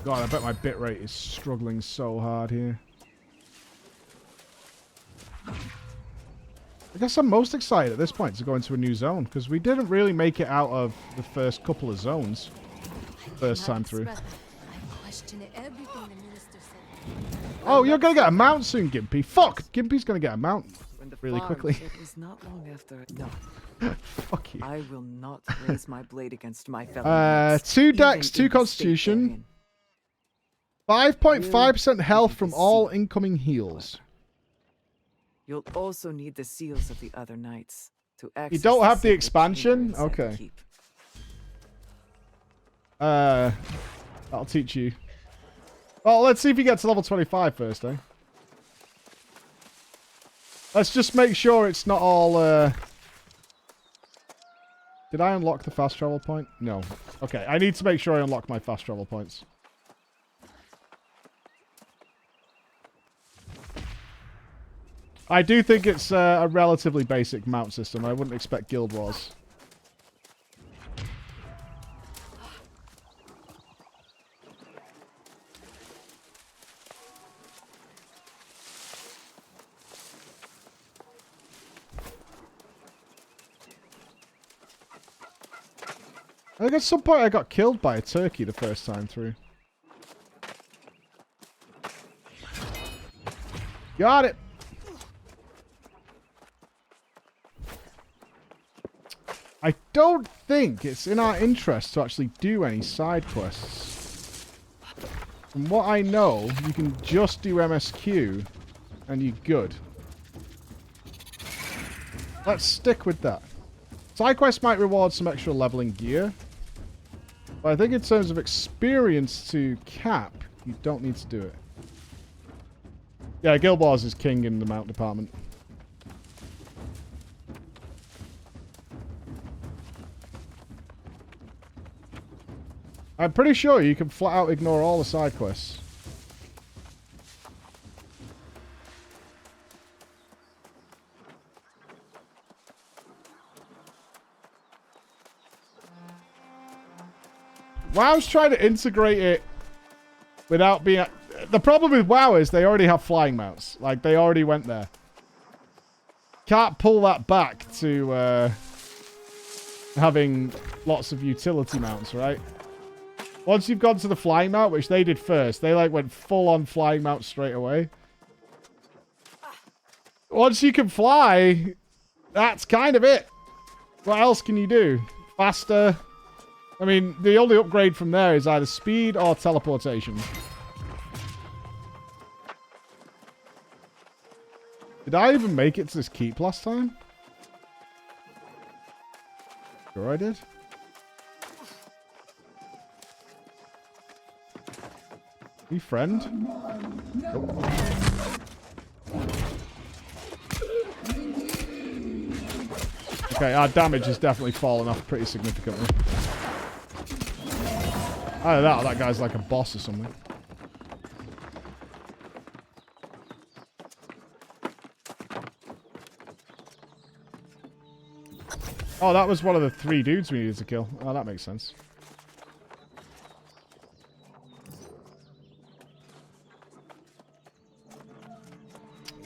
God, I bet my bitrate is struggling so hard here. I guess I'm most excited at this point to go into a new zone, because we didn't really make it out of the first couple of zones. First time through. Oh, you're going to get a mount soon, Gimpy. Fuck! Gimpy's going to get a mount. the really farm, quickly. It was not long after. No. Fuck you. I will not raise my blade against my fellow knights, 2 even dex, in 2 the state constitution. they're in. 5.5% health Will from the all seal, incoming heals. You'll also need the seals of the other knights to access You don't have the secret expansion? chamber inside the Okay. keep. That'll teach you. Well, let's see if he gets to level 25 first, eh? Let's just make sure it's not all, Did I unlock the fast travel point? No. Okay, I need to make sure I unlock my fast travel points. I do think it's a relatively basic mount system. I wouldn't expect Guild Wars. I think at some point I got killed by a turkey the first time through. Got it! I don't think it's in our interest to actually do any side quests. From what I know, you can just do MSQ and you're good. Let's stick with that. Side quests might reward some extra leveling gear. But I think in terms of experience to cap, you don't need to do it. Yeah, Guild Wars is king in the mount department. I'm pretty sure you can flat out ignore all the side quests. WoW's trying to integrate it without being... The problem with WoW is they already have flying mounts. Like, they already went there. Can't pull that back to having lots of utility mounts, right? Once you've gone to the flying mount, which they did first, they like went full on flying mount straight away. Once you can fly, that's kind of it. What else can you do? Faster. I mean, the only upgrade from there is either speed or teleportation. Did I even make it to this keep last time? Sure I did. Are you friend? Nope. Okay, our damage has definitely fallen off pretty significantly. Either that or that guy's like a boss or something. Oh, that was one of the 3 dudes we needed to kill. Oh, that makes sense.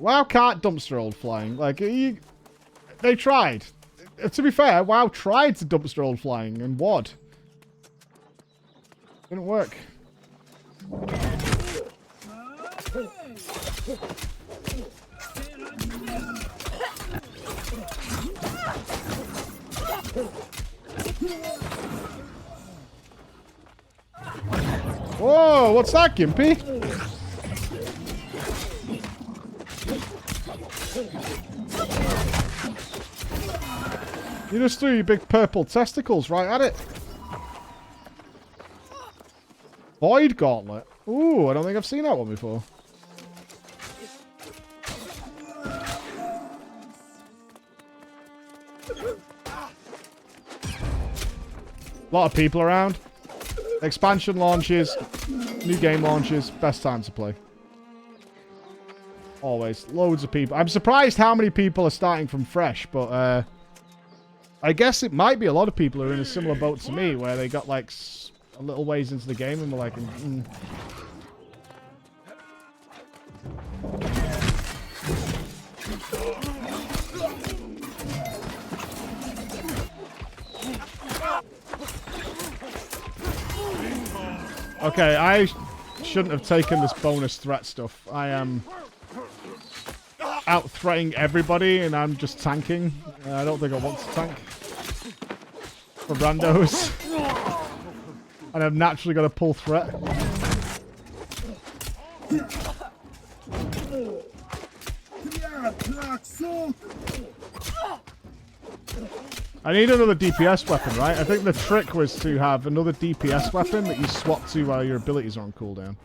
WoW can't dumpster old flying. Like, they tried. To be fair, WoW tried to dumpster old flying and wad. Didn't work. Whoa, what's that, Gimpy? You just threw your big purple testicles right at it. Void Gauntlet. Ooh, I don't think I've seen that one before. A lot of people around. Expansion launches, new game launches, best time to play. Always. Loads of people. I'm surprised how many people are starting from fresh, but I guess it might be a lot of people who are in a similar boat to me, where they got like a little ways into the game and were like, Okay, I shouldn't have taken this bonus threat stuff. I am out-threatening everybody and I'm just tanking. I don't think I want to tank. For randos. And I've naturally got a pull threat. I need another DPS weapon, right? I think the trick was to have another DPS weapon that you swap to while your abilities are on cooldown.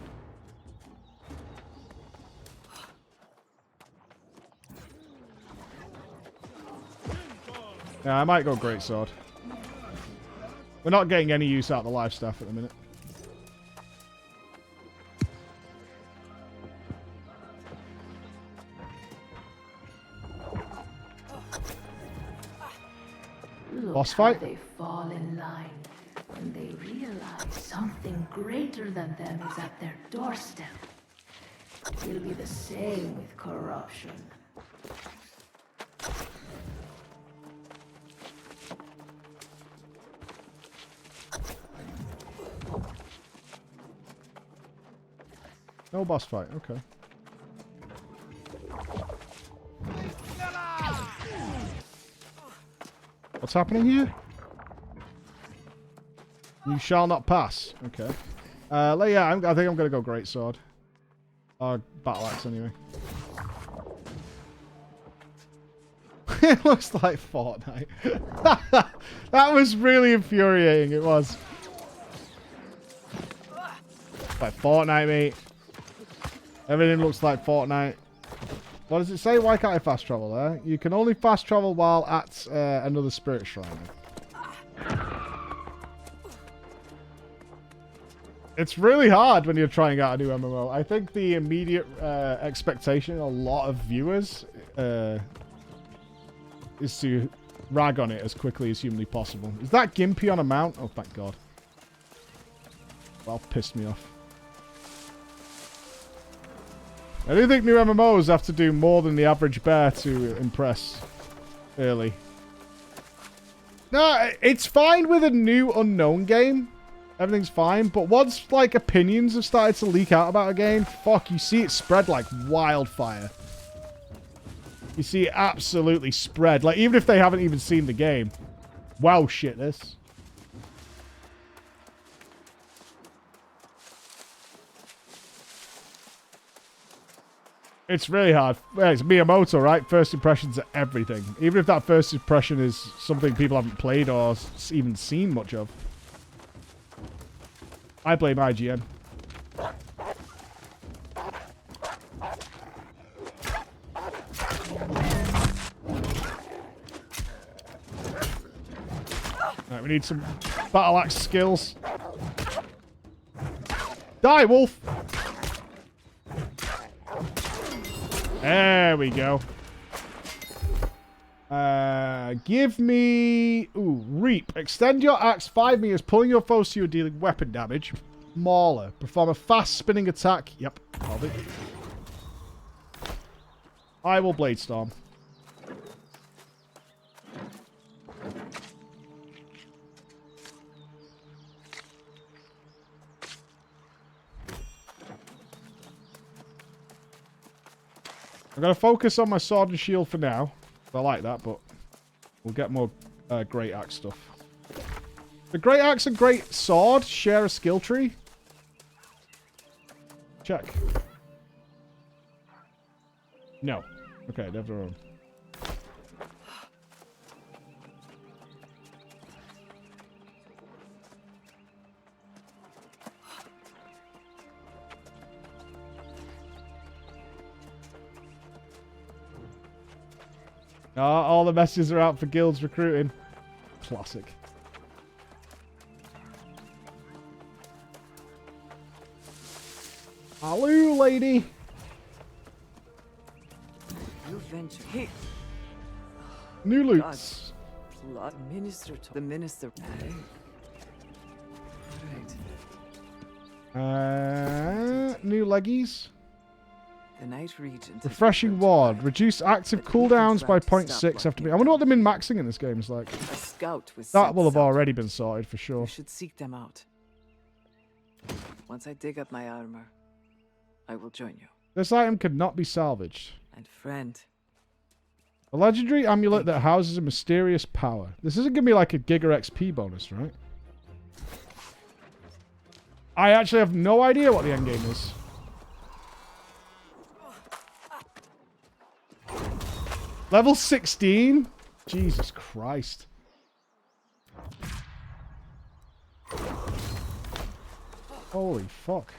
Yeah, I might go Greatsword. We're not getting any use out of the life staff at the minute. Boss fight? They fall in line when they realize something greater than them is at their doorstep. It will be the same with corruption. No boss fight, okay. What's happening here? You shall not pass. Okay. Yeah, I think I'm gonna go Greatsword. Or Battle Axe anyway. It looks like Fortnite. That was really infuriating, it was. Like Fortnite, mate. Everything looks like Fortnite. What does it say? Why can't I fast travel there? You can only fast travel while at another spirit shrine. It's really hard when you're trying out a new MMO. I think the immediate expectation of a lot of viewers is to rag on it as quickly as humanly possible. Is that Gimpy on a mount? Oh, thank God. Well, pissed me off. I do think new MMOs have to do more than the average bear to impress early. No, it's fine with a new unknown game. Everything's fine. But once, like, opinions have started to leak out about a game, fuck, you see it spread like wildfire. You see it absolutely spread. Like, even if they haven't even seen the game. Wow, shit, this. It's really hard. Yeah, it's Miyamoto, right? First impressions are everything. Even if that first impression is something people haven't played or even seen much of. I blame IGN. Right, we need some battle axe skills. Die, wolf! There we go. Give me... Ooh, Reap. Extend your axe 5 meters, pulling your foes to you, dealing weapon damage. Mauler. Perform a fast spinning attack. Yep, I'll do. I will Blade Storm. I'm going to focus on my sword and shield for now. I like that, but we'll get more Great Axe stuff. The Great Axe and Great Sword share a skill tree. Check. No. Okay, they're their own. Oh, all the messages are out for guilds recruiting. Classic. Hello, lady. New venture. Hey. New loots. God, minister to the minister. Right. New leggies. The Night Regent. Refreshing ward. Reduce active cooldowns by 0.6 after me. I wonder what the min-maxing in this game is like. A scout with that will have already been sorted for sure. We should seek them out. Once I dig up my armor, I will join you. This item could not be salvaged. And friend, A legendary amulet that houses a mysterious power. This isn't going to be like a Giga XP bonus, right? I actually have no idea what the endgame is. Level 16? Jesus Christ. Holy fuck.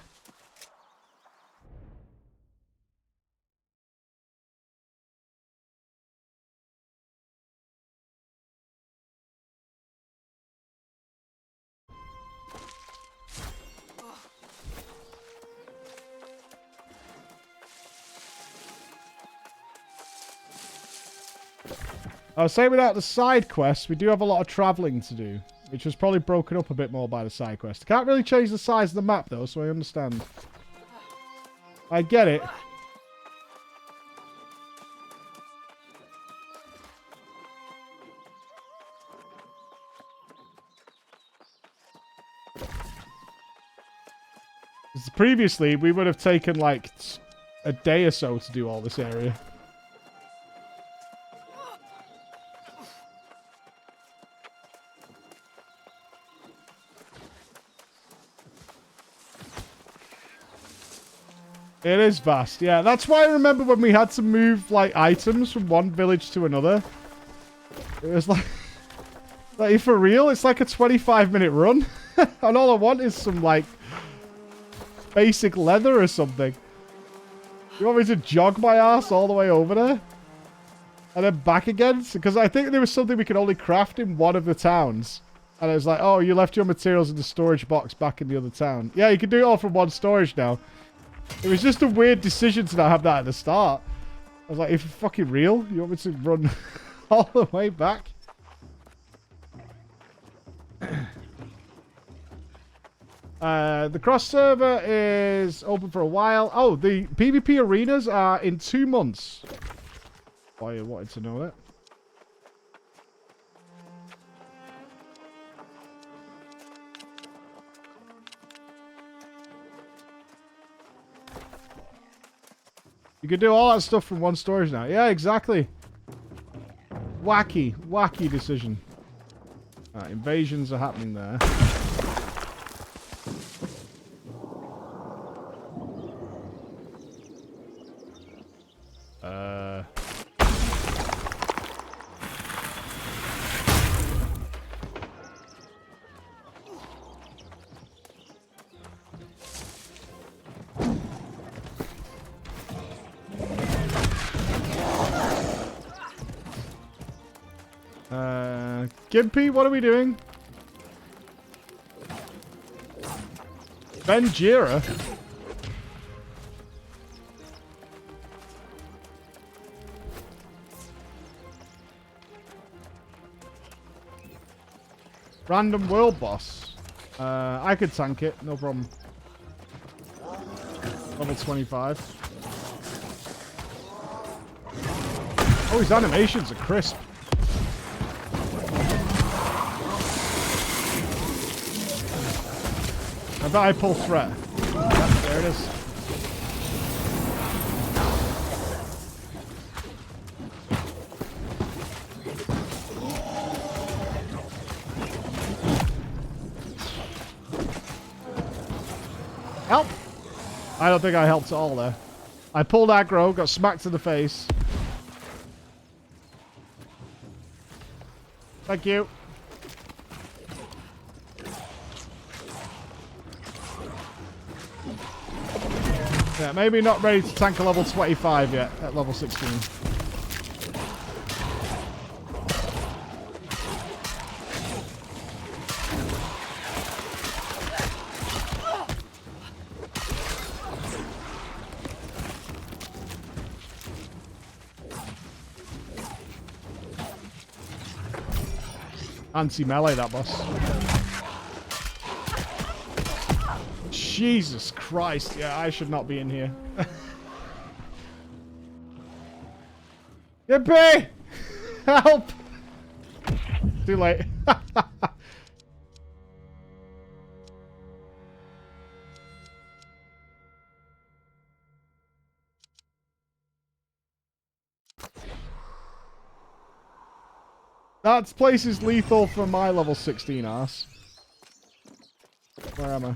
I was saying without the side quests, we do have a lot of travelling to do, which was probably broken up a bit more by the side quest. Can't really change the size of the map though, so I understand. I get it. Previously, we would have taken like a day or so to do all this area. It is vast, yeah. That's why I remember when we had to move like items from one village to another. It was like for real, it's like a 25-minute run. And all I want is some like basic leather or something. You want me to jog my ass all the way over there? And then back again? Because I think there was something we could only craft in one of the towns. And it was like, oh, you left your materials in the storage box back in the other town. Yeah, you can do it all from one storage now. It was just a weird decision to not have that at the start. I was like, if you're fucking real, you want me to run all the way back? The cross server is open for a while. Oh, the PvP arenas are in 2 months. Why you wanted to know that? You can do all that stuff from one storage now. Yeah, exactly. Wacky decision. Invasions are happening there. Gimpy, what are we doing? Benjira? Random world boss. I could tank it, no problem. Level 25. Oh, his animations are crisp. I bet I pull threat. Yep, there it is. Help! I don't think I helped at all there. I pulled aggro, got smacked in the face. Thank you. Yeah, maybe not ready to tank a level 25 yet at level 16. Anti-melee, that boss. Jesus Christ. Yeah, I should not be in here. Yippee! Help! Too late. That place is lethal for my level 16 arse. Where am I?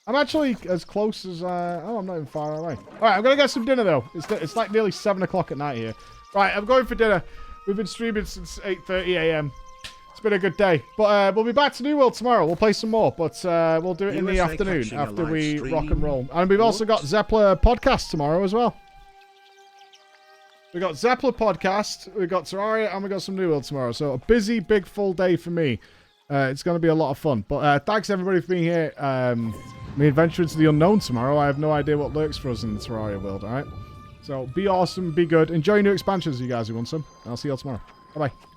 I'm actually as close as... oh, I'm not even far away. Alright, I'm going to get some dinner, though. It's like nearly 7 o'clock at night here. Right, I'm going for dinner. We've been streaming since 8:30 a.m. It's been a good day. But we'll be back to New World tomorrow. We'll play some more. But we'll do it in the afternoon after we rock and roll. And we've also got Zeppler podcast tomorrow as well. We got Zeppler podcast, we got Terraria, and we got some New World tomorrow. So a busy, big, full day for me. It's going to be a lot of fun. But thanks everybody for being here. We adventure into the unknown tomorrow. I have no idea what lurks for us in the Terraria world, alright? So be awesome, be good. Enjoy new expansions, you guys who want some. And I'll see you all tomorrow. Bye-bye.